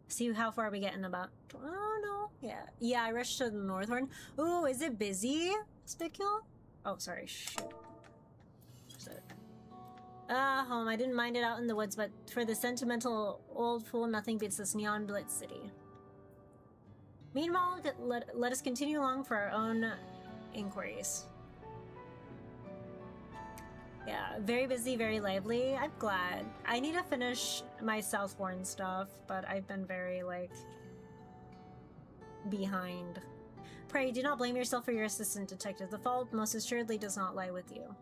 See how far we get in about... Oh, no. Yeah. Yeah, I rushed to the Northhorn. Ooh, is it busy? Spicule? Oh, sorry. Shoot. Home. I didn't mind it out in the woods, but for the sentimental old fool, nothing beats this neon blitz city. Meanwhile, let us continue along for our own inquiries. Yeah, very busy, very lively. I'm glad. I need to finish my Southbourne stuff, but I've been very, like, behind. Pray, do not blame yourself for your assistant detective. The fault most assuredly does not lie with you.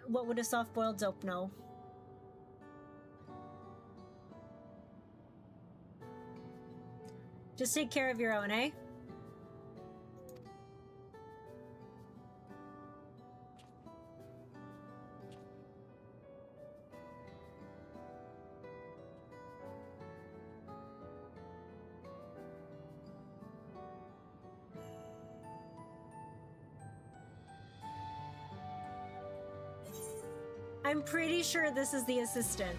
What would a soft-boiled dope know? Just take care of your own, eh? I'm pretty sure this is the assistant.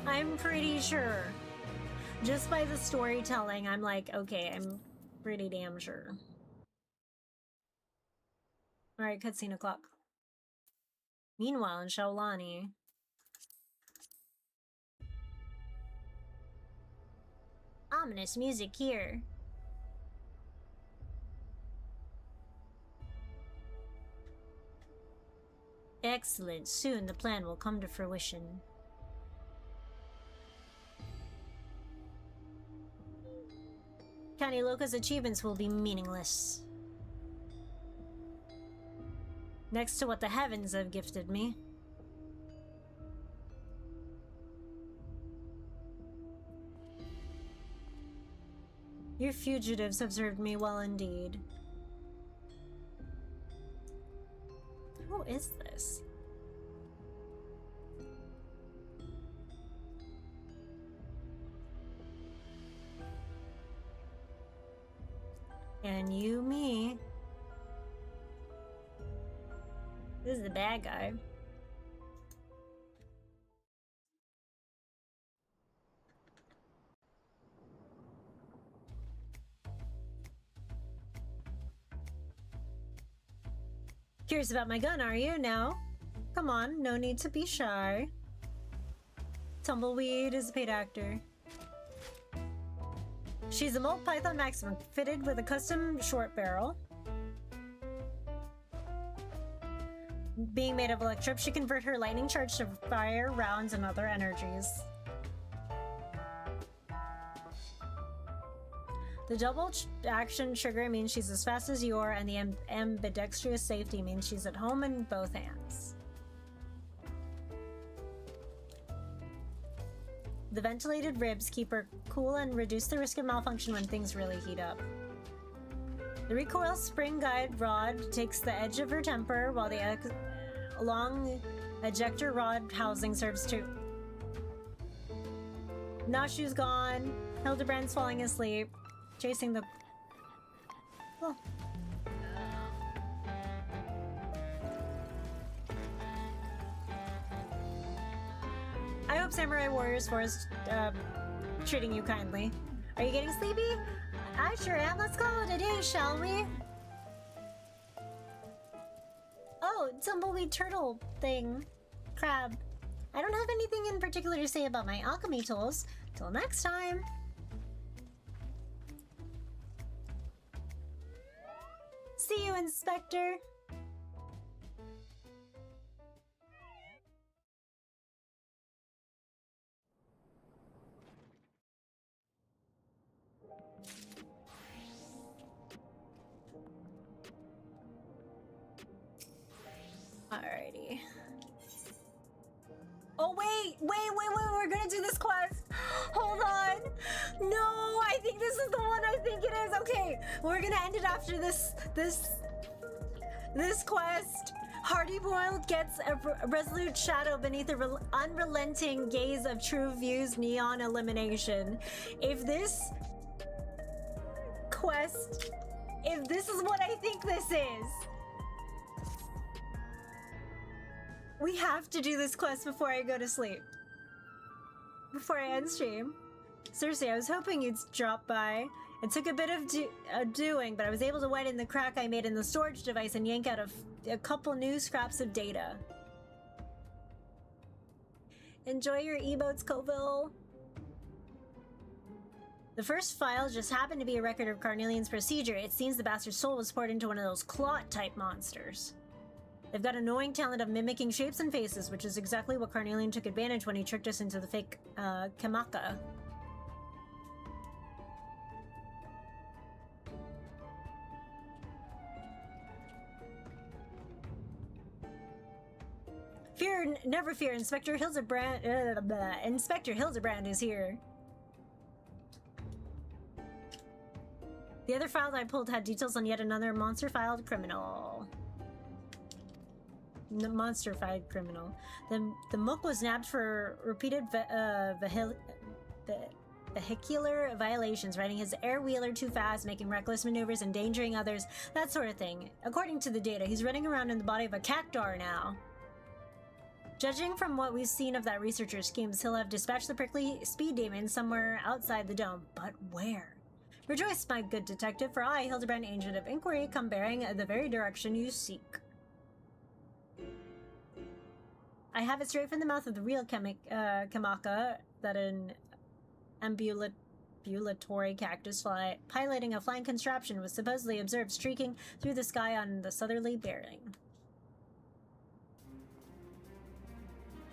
I'm pretty sure. Just by the storytelling, I'm like, okay, I'm pretty damn sure. Alright, cutscene o'clock. Meanwhile, in Shaolani... Ominous music here. Excellent. Soon the plan will come to fruition. County Loca's achievements will be meaningless. Next to what the heavens have gifted me. Your fugitives have served me well indeed. Who is this? on you, me. This is the bad guy. Curious about my gun, are you? No. Come on, no need to be shy. Tumbleweed is a paid actor. She's a Molt Python Maximum, fitted with a custom short barrel. Being made of electrop, she convert her lightning charge to fire rounds and other energies. The double action trigger means she's as fast as you are, and the ambidextrous safety means she's at home in both hands. The ventilated ribs keep her cool and reduce the risk of malfunction when things really heat up. The recoil spring guide rod takes the edge of her temper, while the long ejector rod housing serves to... Nashu's gone. Hildibrand's falling asleep. Chasing the... Oh. I hope Samurai Warriors Force treating you kindly. Are you getting sleepy? I sure am. Let's call it a day, shall we? Oh, tumbleweed turtle thing. Crab. I don't have anything in particular to say about my alchemy tools. Till next time. See you, Inspector. Alrighty. Oh, wait, we're gonna do this quest. Hold on. No, I think this is the one I think it is. Okay, we're gonna end it after this quest. Hardy Boiled gets a resolute shadow beneath the unrelenting gaze of True View's neon elimination. If this quest, if this is what I think this is, we have to do this quest before I go to sleep. Before I end stream. Seriously, I was hoping you'd drop by. It took a bit of doing, but I was able to widen the crack I made in the storage device and yank out a couple new scraps of data. Enjoy your emotes, Coville. The first file just happened to be a record of Carnelian's procedure. It seems the bastard's soul was poured into one of those clot-type monsters. They've got annoying talent of mimicking shapes and faces, which is exactly what Carnelian took advantage when he tricked us into the fake Kamaka. Never fear, Inspector Hildibrand is here. The other file that I pulled had details on yet another monster-filed criminal. Monster-fied criminal. The Mook was nabbed for repeated vehicular violations, riding his air-wheeler too fast, making reckless maneuvers, endangering others, that sort of thing. According to the data, he's running around in the body of a cactuar now. Judging from what we've seen of that researcher's schemes, he'll have dispatched the prickly speed demon somewhere outside the dome. But where? Rejoice, my good detective, for I, Hildibrand, agent of inquiry, come bearing the very direction you seek. I have it straight from the mouth of the real Kamaka that an ambulatory cactus piloting a flying contraption was supposedly observed streaking through the sky on the southerly bearing.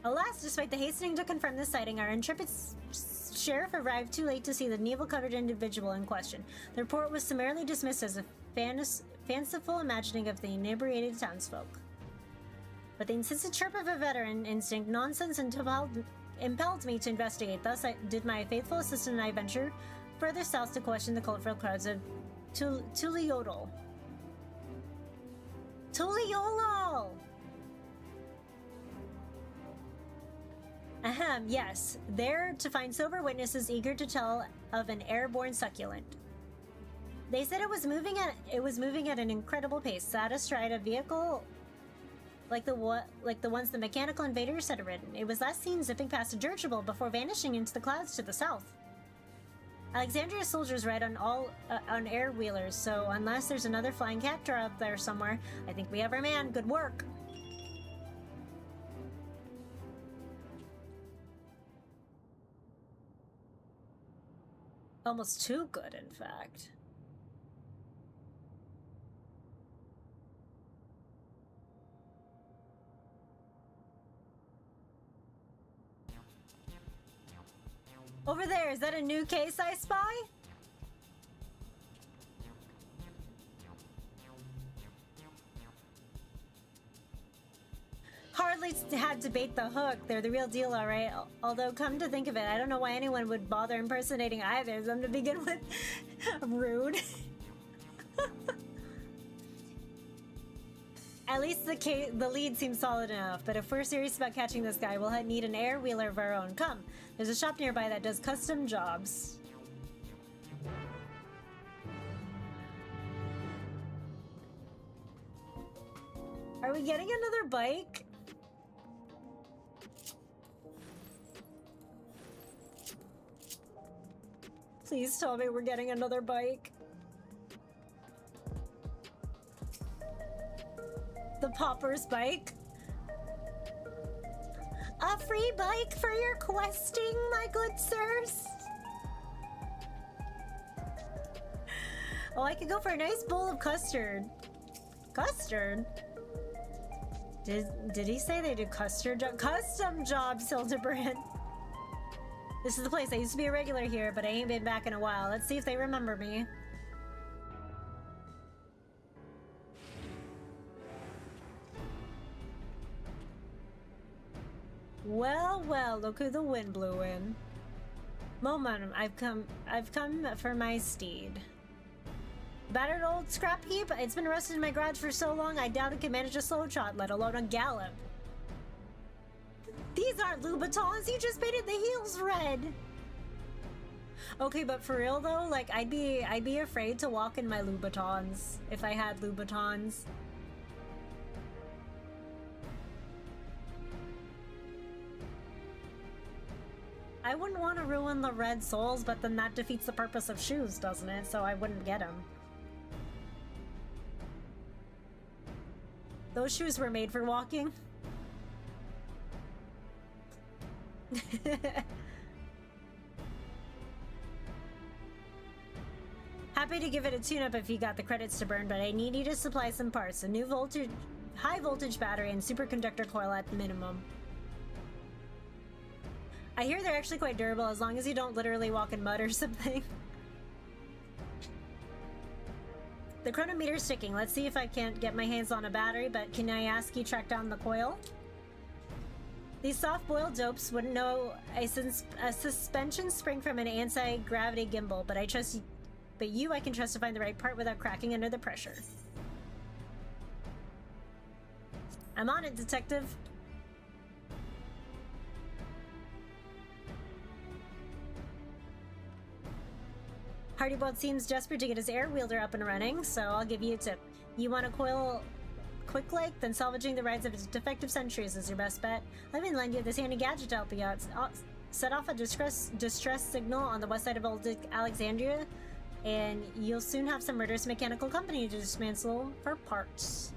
Alas, despite the hastening to confirm the sighting, our intrepid sheriff arrived too late to see the navel-covered individual in question. The report was summarily dismissed as a fanciful imagining of the inebriated townsfolk. But the insistent chirp of a veteran instinct nonsense impelled me to investigate. Thus, I did my faithful assistant and I ventured further south to question the colorful crowds of Tuliodol. Tuliolol! Ahem, yes. There to find sober witnesses eager to tell of an airborne succulent. They said it was moving at an incredible pace, sat astride a vehicle like the ones the mechanical invaders had ridden. It was last seen zipping past a dirigible before vanishing into the clouds to the south. Alexandria's soldiers ride on air wheelers, so unless there's another flying captor out there somewhere, I think we have our man. Good work. Almost too good, in fact. Over there, is that a new case I spy? Hardly had to bait the hook. They're the real deal, all right. Although, come to think of it, I don't know why anyone would bother impersonating either of them to begin with. Rude. At least the lead seems solid enough, but if we're serious about catching this guy, we'll need an air wheeler of our own. Come, there's a shop nearby that does custom jobs. Are we getting another bike? Please tell me we're getting another bike. The Popper's bike. A free bike for your questing, my good sirs. Oh, I could go for a nice bowl of custard. Custard? Did he say they do custard custom jobs, Hildibrand? This is the place. I used to be a regular here, but I ain't been back in a while. Let's see if they remember me. Well, well, look who the wind blew in. Momentum, I've come for my steed. Battered old scrap heap? It's been rusted in my garage for so long, I doubt it can manage a slow trot, let alone a gallop. These aren't Louboutins, you just painted the heels red! Okay, but for real though, like, I'd be afraid to walk in my Louboutins, if I had Louboutins. I wouldn't want to ruin the red soles, but then that defeats the purpose of shoes, doesn't it? So I wouldn't get them. Those shoes were made for walking. Happy to give it a tune-up if you got the credits to burn, but I need you to supply some parts. A new high voltage battery and superconductor coil at the minimum. I hear they're actually quite durable as long as you don't literally walk in mud or something. The chronometer's ticking. Let's see if I can't get my hands on a battery, but can I ask you track down the coil? These soft-boiled dopes wouldn't know a suspension spring from an anti-gravity gimbal, but I can trust to find the right part without cracking under the pressure. I'm on it, detective. Hardybolt seems desperate to get his air wielder up and running, so I'll give you a tip. You want a coil quick like? Then salvaging the rides of its defective Sentries is your best bet. Let me lend you this handy gadget to help you out. Set off a distress signal on the west side of Old Alexandria, and you'll soon have some murderous mechanical company to dismantle for parts.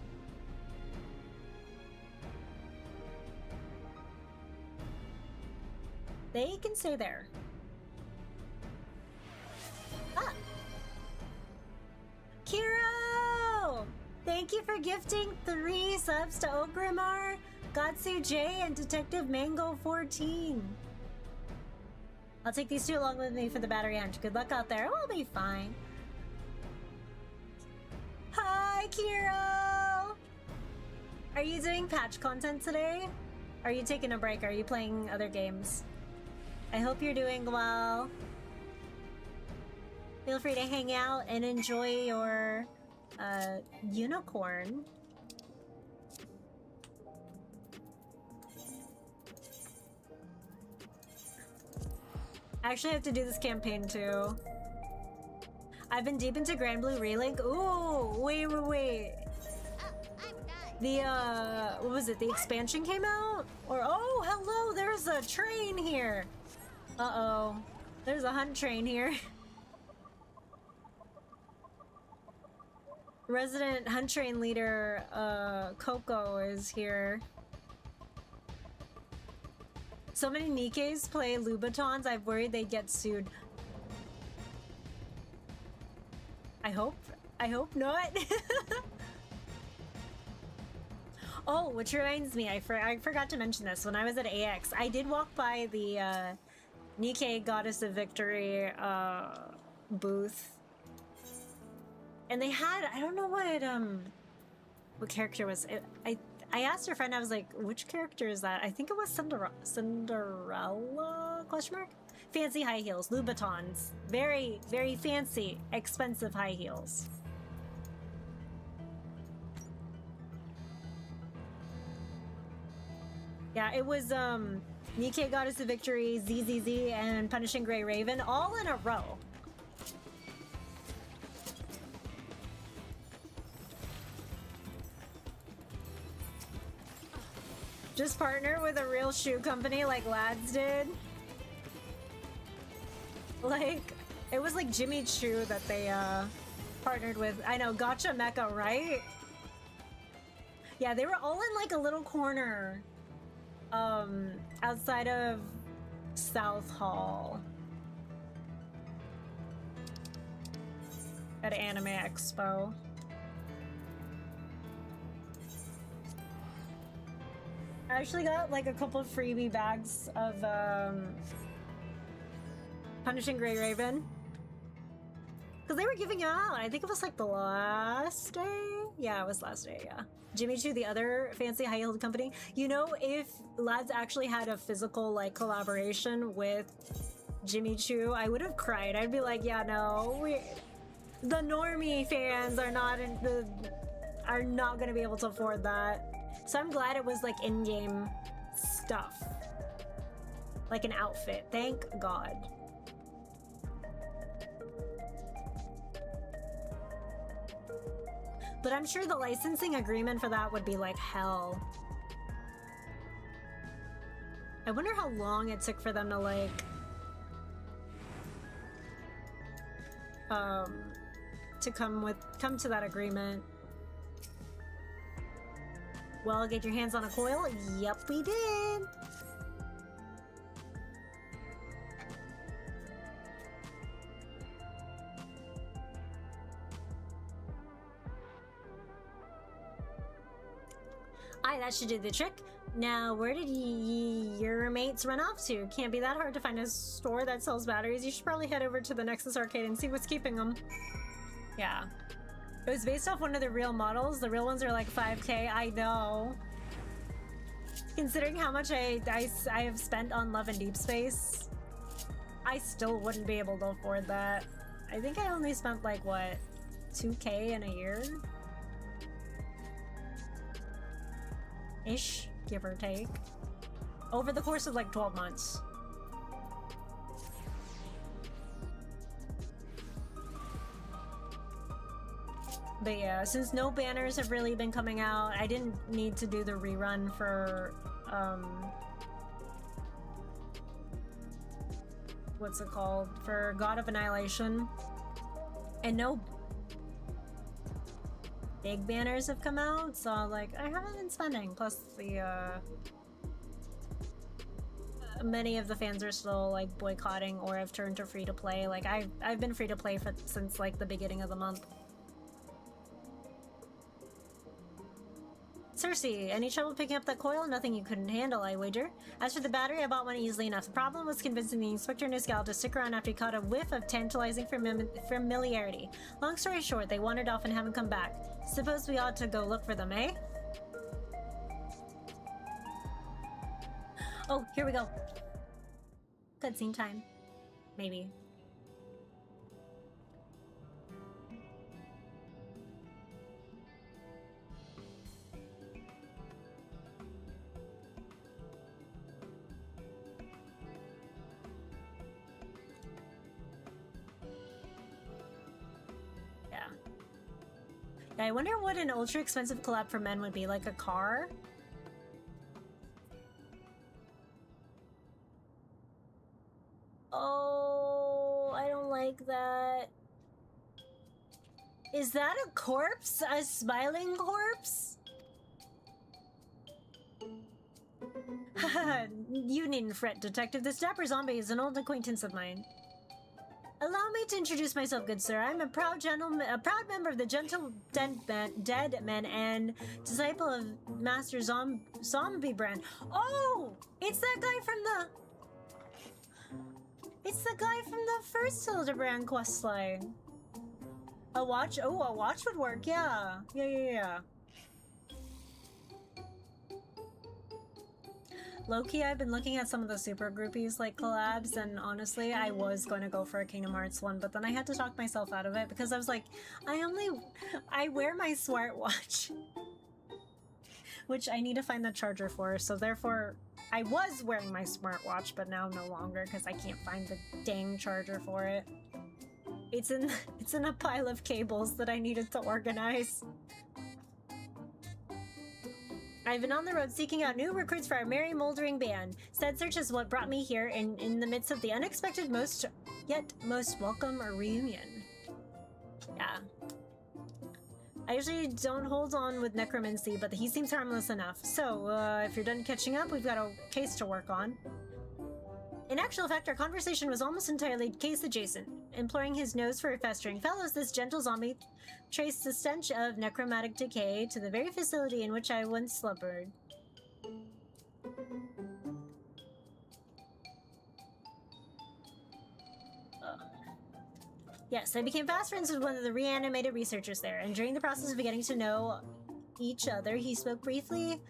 They can stay there. Ah. Kiro! Thank you for gifting 3 subs to Ogrimmar, Gatsu J, and Detective Mango 14. I'll take these 2 along with me for the battery hunt. Good luck out there. I'll be fine. Hi, Kiro! Are you doing patch content today? Are you taking a break? Are you playing other games? I hope you're doing well. Feel free to hang out and enjoy your unicorn. I actually have to do this campaign too. I've been deep into Grand Blue Relink. Ooh, wait. The, what was it? The expansion came out? Or, oh, hello, there's a train here. Uh-oh. There's a hunt train here. Resident hunt train leader, Coco is here. So many Nikes play Louboutins, I've worried they'd get sued. I hope not. Oh, which reminds me, I forgot to mention this. When I was at AX, I did walk by the Nikkei Goddess of Victory booth. And they had, I don't know what character was it. I asked her friend, I was like, which character is that? I think it was Cinderella, question mark? Fancy high heels, Louboutins. Very, very fancy, expensive high heels. Yeah, it was Nikkei Goddess of Victory, ZZZ, and Punishing Grey Raven all in a row. Just partner with a real shoe company like Lads did. Like, it was like Jimmy Choo that they partnered with. I know, Gotcha Mecha, right? Yeah, they were all in like a little corner outside of South Hall at Anime Expo. I actually got like a couple of freebie bags of Punishing Grey Raven. Because they were giving it out. I think it was like the last day. Yeah, it was last day, yeah. Jimmy Choo, the other fancy high-heeled company. You know, if Lads actually had a physical like collaboration with Jimmy Choo, I would have cried. I'd be like, yeah, no, the normie fans are not gonna be able to afford that. So I'm glad it was like in-game stuff. Like an outfit. Thank God. But I'm sure the licensing agreement for that would be like hell. I wonder how long it took for them to like to come to that agreement. Well, get your hands on a coil? Yep, we did. Aye, that should do the trick. Now, where did your mates run off to? Can't be that hard to find a store that sells batteries. You should probably head over to the Nexus Arcade and see what's keeping them. Yeah. It was based off one of the real models. The real ones are like 5K. I know. Considering how much I have spent on Love and Deep Space, I still wouldn't be able to afford that. I think I only spent like, what, 2K in a year? Ish, give or take. Over the course of like 12 months. But yeah, since no banners have really been coming out, I didn't need to do the rerun for, what's it called? For God of Annihilation. And no big banners have come out, so like, I haven't been spending. Plus the, many of the fans are still like boycotting or have turned to free-to-play. Like, I've been free-to-play since like the beginning of the month. Cersei, any trouble picking up that coil? Nothing you couldn't handle, I wager. As for the battery, I bought one easily enough. The problem was convincing the Inspector and his gal to stick around after he caught a whiff of tantalizing familiarity. Long story short, they wandered off and haven't come back. Suppose we ought to go look for them, eh? Oh, here we go. Cutscene time. Maybe. I wonder what an ultra expensive collab for men would be, like a car? Oh, I don't like that. Is that a corpse? A smiling corpse? Haha, you needn't fret, Detective. This dapper zombie is an old acquaintance of mine. Allow me to introduce myself, good sir. I'm a proud member of the Gentle Dead Men and disciple of Master Zombiebrand. Oh! It's that guy from the... It's the guy from the first Hildibrand questline. A watch? Oh, a watch would work, yeah. Yeah. Low-key, I've been looking at some of the super groupies like collabs, and honestly, I was going to go for a Kingdom Hearts one, but then I had to talk myself out of it because I was like, I wear my smartwatch, which I need to find the charger for, so therefore, I was wearing my smartwatch, but now no longer because I can't find the dang charger for it. It's in a pile of cables that I needed to organize. I've been on the road seeking out new recruits for our merry moldering band. Said search is what brought me here in the midst of the unexpected most welcome reunion. Yeah. I usually don't hold on with necromancy, but he seems harmless enough. So, if you're done catching up, we've got a case to work on. In actual fact, our conversation was almost entirely case adjacent. Imploring his nose for festering fellows, this gentle zombie traced the stench of necromantic decay to the very facility in which I once slumbered. Yes, I became fast friends with one of the reanimated researchers there, and during the process of getting to know each other, he spoke briefly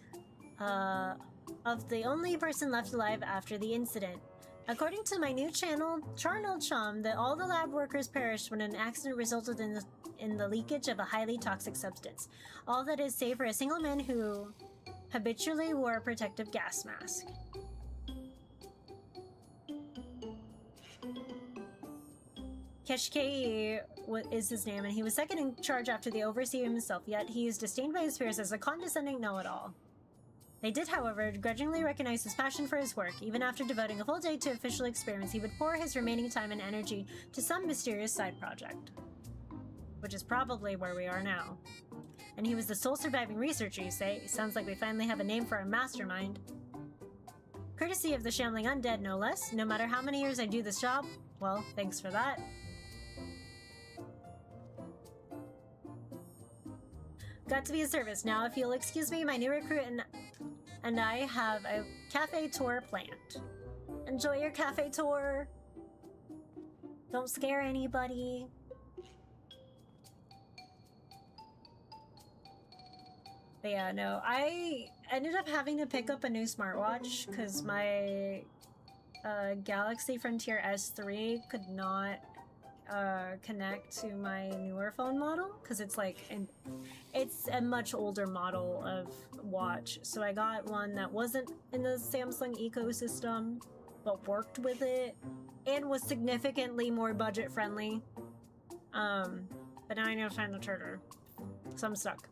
of the only person left alive after the incident. According to my new charnel chum, that all the lab workers perished when an accident resulted in the leakage of a highly toxic substance. All that is save for a single man who habitually wore a protective gas mask. Keshkei is his name, and he was second in charge after the overseer himself, yet he is disdained by his peers as a condescending know-it-all. They did, however, grudgingly recognize his passion for his work. Even after devoting a full day to official experiments, he would pour his remaining time and energy to some mysterious side project. Which is probably where we are now. And he was the sole surviving researcher, you say? Sounds like we finally have a name for our mastermind. Courtesy of the shambling undead, no less. No matter how many years I do this job, well, thanks for that. Got to be a service. Now, if you'll excuse me, my new recruit and I have a cafe tour planned. Enjoy your cafe tour. Don't scare anybody. But yeah, no, I ended up having to pick up a new smartwatch because my Galaxy Frontier S3 could not connect to my newer phone model because it's like it's a much older model of watch, so I got one that wasn't in the Samsung ecosystem but worked with it and was significantly more budget friendly, but now I need to find the charger, so I'm stuck.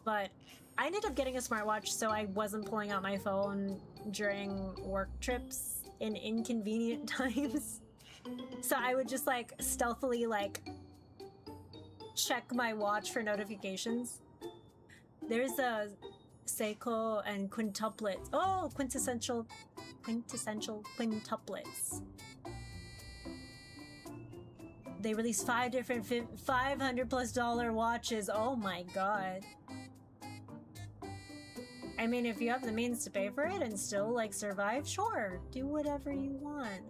But I ended up getting a smartwatch so I wasn't pulling out my phone during work trips in inconvenient times. So I would just like stealthily like check my watch for notifications. There's a Seiko and quintuplets. Oh, quintessential quintuplets. They released 5 different $500+ watches. Oh my god. I mean, if you have the means to pay for it and still like survive, sure, do whatever you want.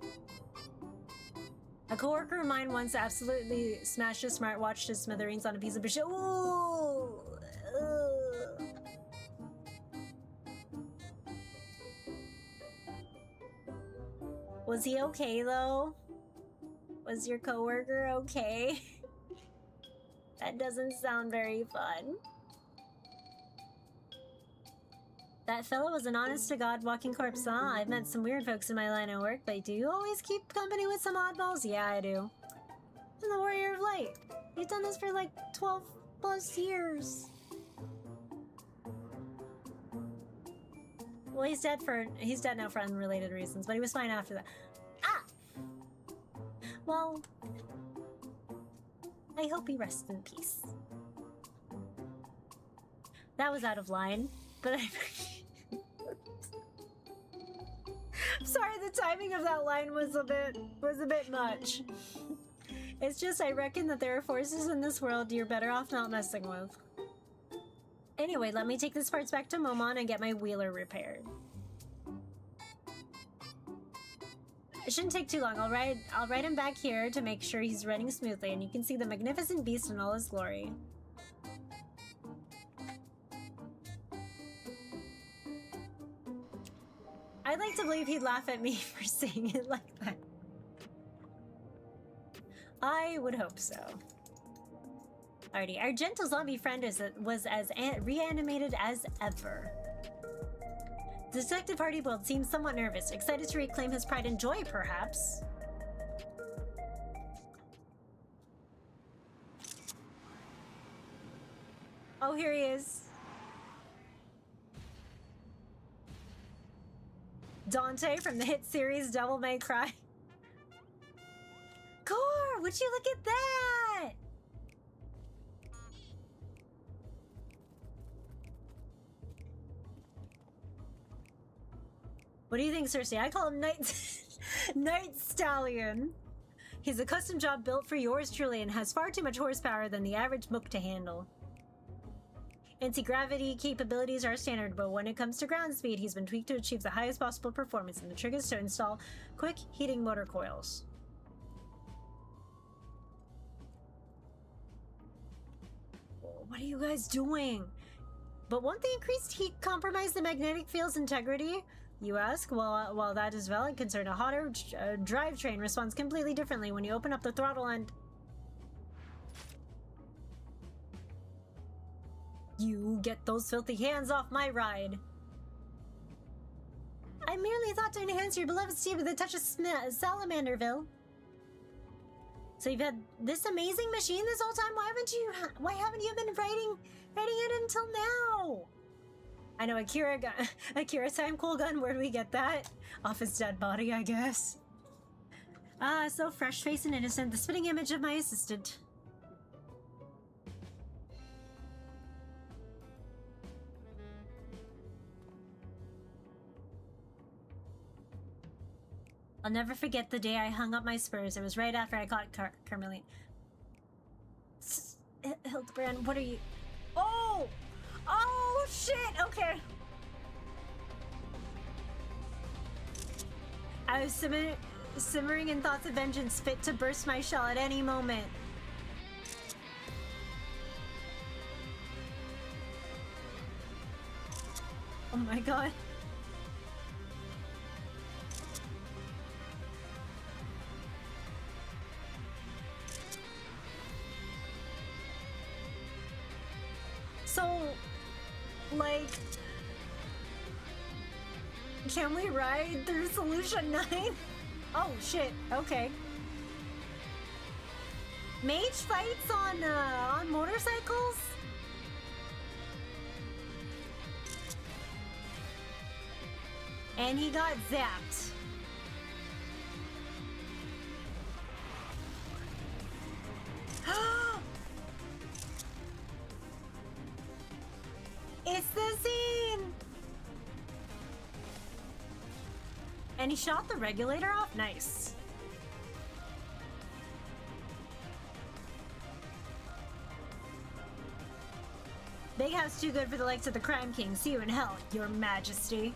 A coworker of mine once absolutely smashed a smartwatch to smithereens on a piece of shit. Ooh! Ugh. Was he okay though? Was your coworker okay? That doesn't sound very fun. That fellow was an honest-to-God walking corpse, huh? I've met some weird folks in my line of work, but do you always keep company with some oddballs? Yeah, I do. I'm the Warrior of Light. You've done this for like 12 plus years. Well, he's dead now for unrelated reasons, but he was fine after that. Ah! Well, I hope he rests in peace. That was out of line, but I'm sorry, the timing of that line was a bit much. It's just, I reckon that there are forces in this world you're better off not messing with. Anyway, let me take this parts back to Momon and get my wheeler repaired. It shouldn't take too long. I'll ride him back here to make sure he's running smoothly, and you can see the magnificent beast in all his glory. I'd like to believe he'd laugh at me for saying it like that. I would hope so. Alrighty, our gentle zombie friend was as reanimated as ever. The detective Hardybold seems somewhat nervous, excited to reclaim his pride and joy, perhaps. Oh, here he is. Dante from the hit series Devil May Cry. Core, would you look at that? What do you think, Cersei? I call him Night Stallion. He's a custom job built for yours truly and has far too much horsepower than the average book to handle. Anti-gravity capabilities are standard, but when it comes to ground speed, he's been tweaked to achieve the highest possible performance, and the trick is to install quick heating motor coils. What are you guys doing? But won't the increased heat compromise the magnetic field's integrity? You ask? Well, while that is valid concern, a hotter drivetrain responds completely differently when you open up the throttle and... You get those filthy hands off my ride. I merely thought to enhance your beloved steed with a touch of Salamanderville. So you've had this amazing machine this whole time? Why haven't you been riding it until now? I know, Akira time cool gun, where do we get that? Off his dead body, I guess. Ah, so fresh-faced and innocent, the spitting image of my assistant. I'll never forget the day I hung up my spurs. It was right after I caught Carmeline. Hildibrand, what are you... Oh! Oh, shit! Okay. I was simmering in thoughts of vengeance, fit to burst my shell at any moment. Oh my god. So, like, can we ride through Solution 9? Oh, shit. Okay. Mage fights on motorcycles? And he got zapped. It's the scene! And he shot the regulator off? Nice. Big house too good for the likes of the Crime King. See you in hell, your majesty.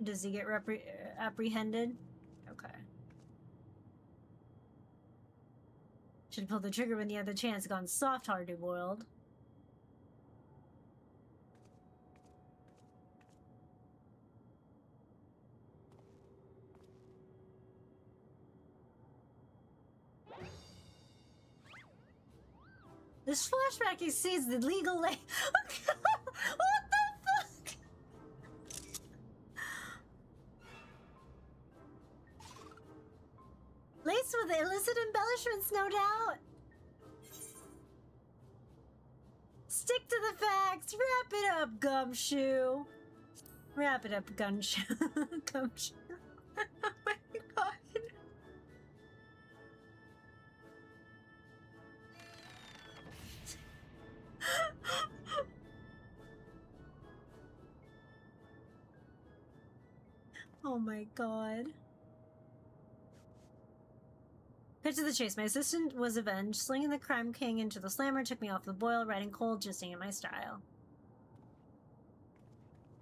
Does he get apprehended? Okay. Should pull the trigger when you had the chance. Gone soft, hard-boiled. This flashback exceeds the legal What the fuck? Laced with illicit embellishments, no doubt. Stick to the facts. Wrap it up, Gumshoe. Wrap it up, Gumshoe. Gumshoe. Oh my god. Oh my god. Cut to the chase. My assistant was avenged. Slinging the crime king into the slammer took me off the boil, riding cold, just in my style.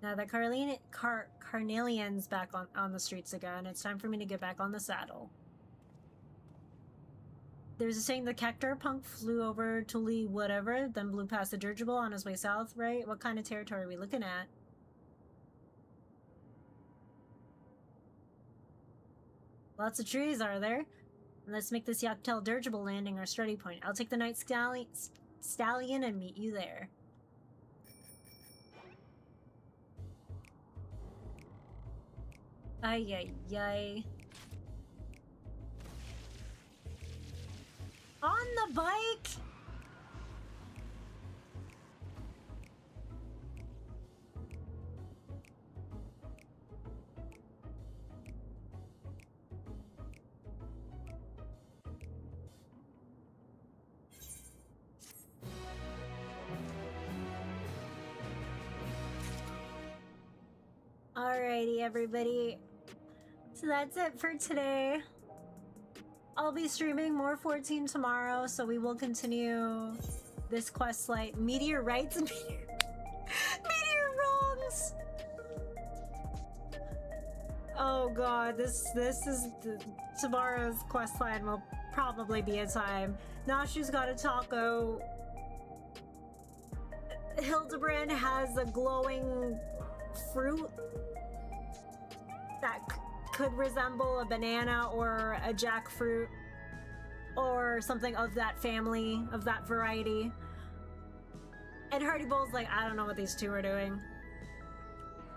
Now that Carnelian's back on the streets again, it's time for me to get back on the saddle. There's a saying the Cactar punk flew over Tully whatever, then blew past the dirigible on his way south, right? What kind of territory are we looking at? Lots of trees, are there? Let's make this Yaktel dirigible landing our starting point. I'll take the night stallion and meet you there. Ay, ay, ay. On the bike? Alrighty, everybody. So that's it for today. I'll be streaming more 14 tomorrow, so we will continue this quest like Meteor Rights and Meteor Wrongs. Oh god, this is tomorrow's quest line will probably be a time. Nashu's got a taco. Hildibrand has a glowing fruit that could resemble a banana or a jackfruit or something of that family, of that variety. And Hardy Bull's like, I don't know what these two are doing.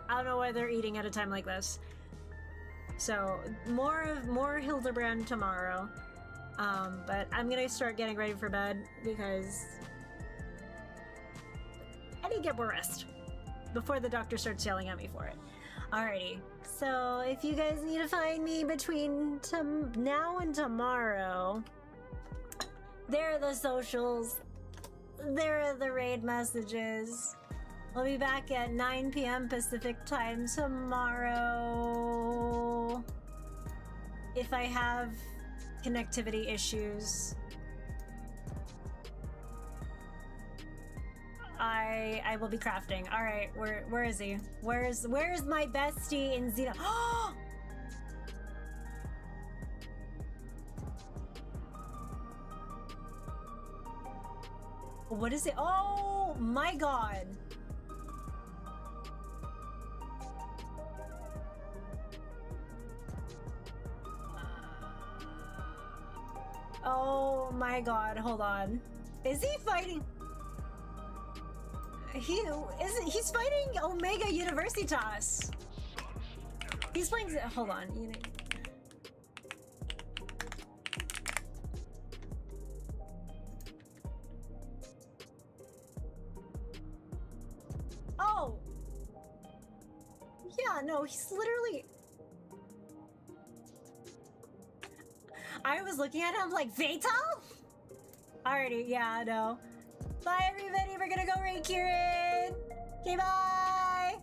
I don't know why they're eating at a time like this. So more Hildibrand tomorrow. But I'm gonna start getting ready for bed because I need to get more rest before the doctor starts yelling at me for it. Alrighty, so if you guys need to find me between now and tomorrow, there are the socials, there are the raid messages. I'll be back at 9 p.m. Pacific time tomorrow. If I have connectivity issues, I will be crafting. All right, where is he? Where's my bestie in Xeno? What is it? Oh my god! Oh my god! Hold on. Is he fighting? He's fighting Omega Universitas. He's playing. Hold on. Oh. Yeah, no, he's literally. I was looking at him like Fatal? Alrighty, yeah, no. Bye, everybody. We're gonna go raid Kieran. Okay, bye.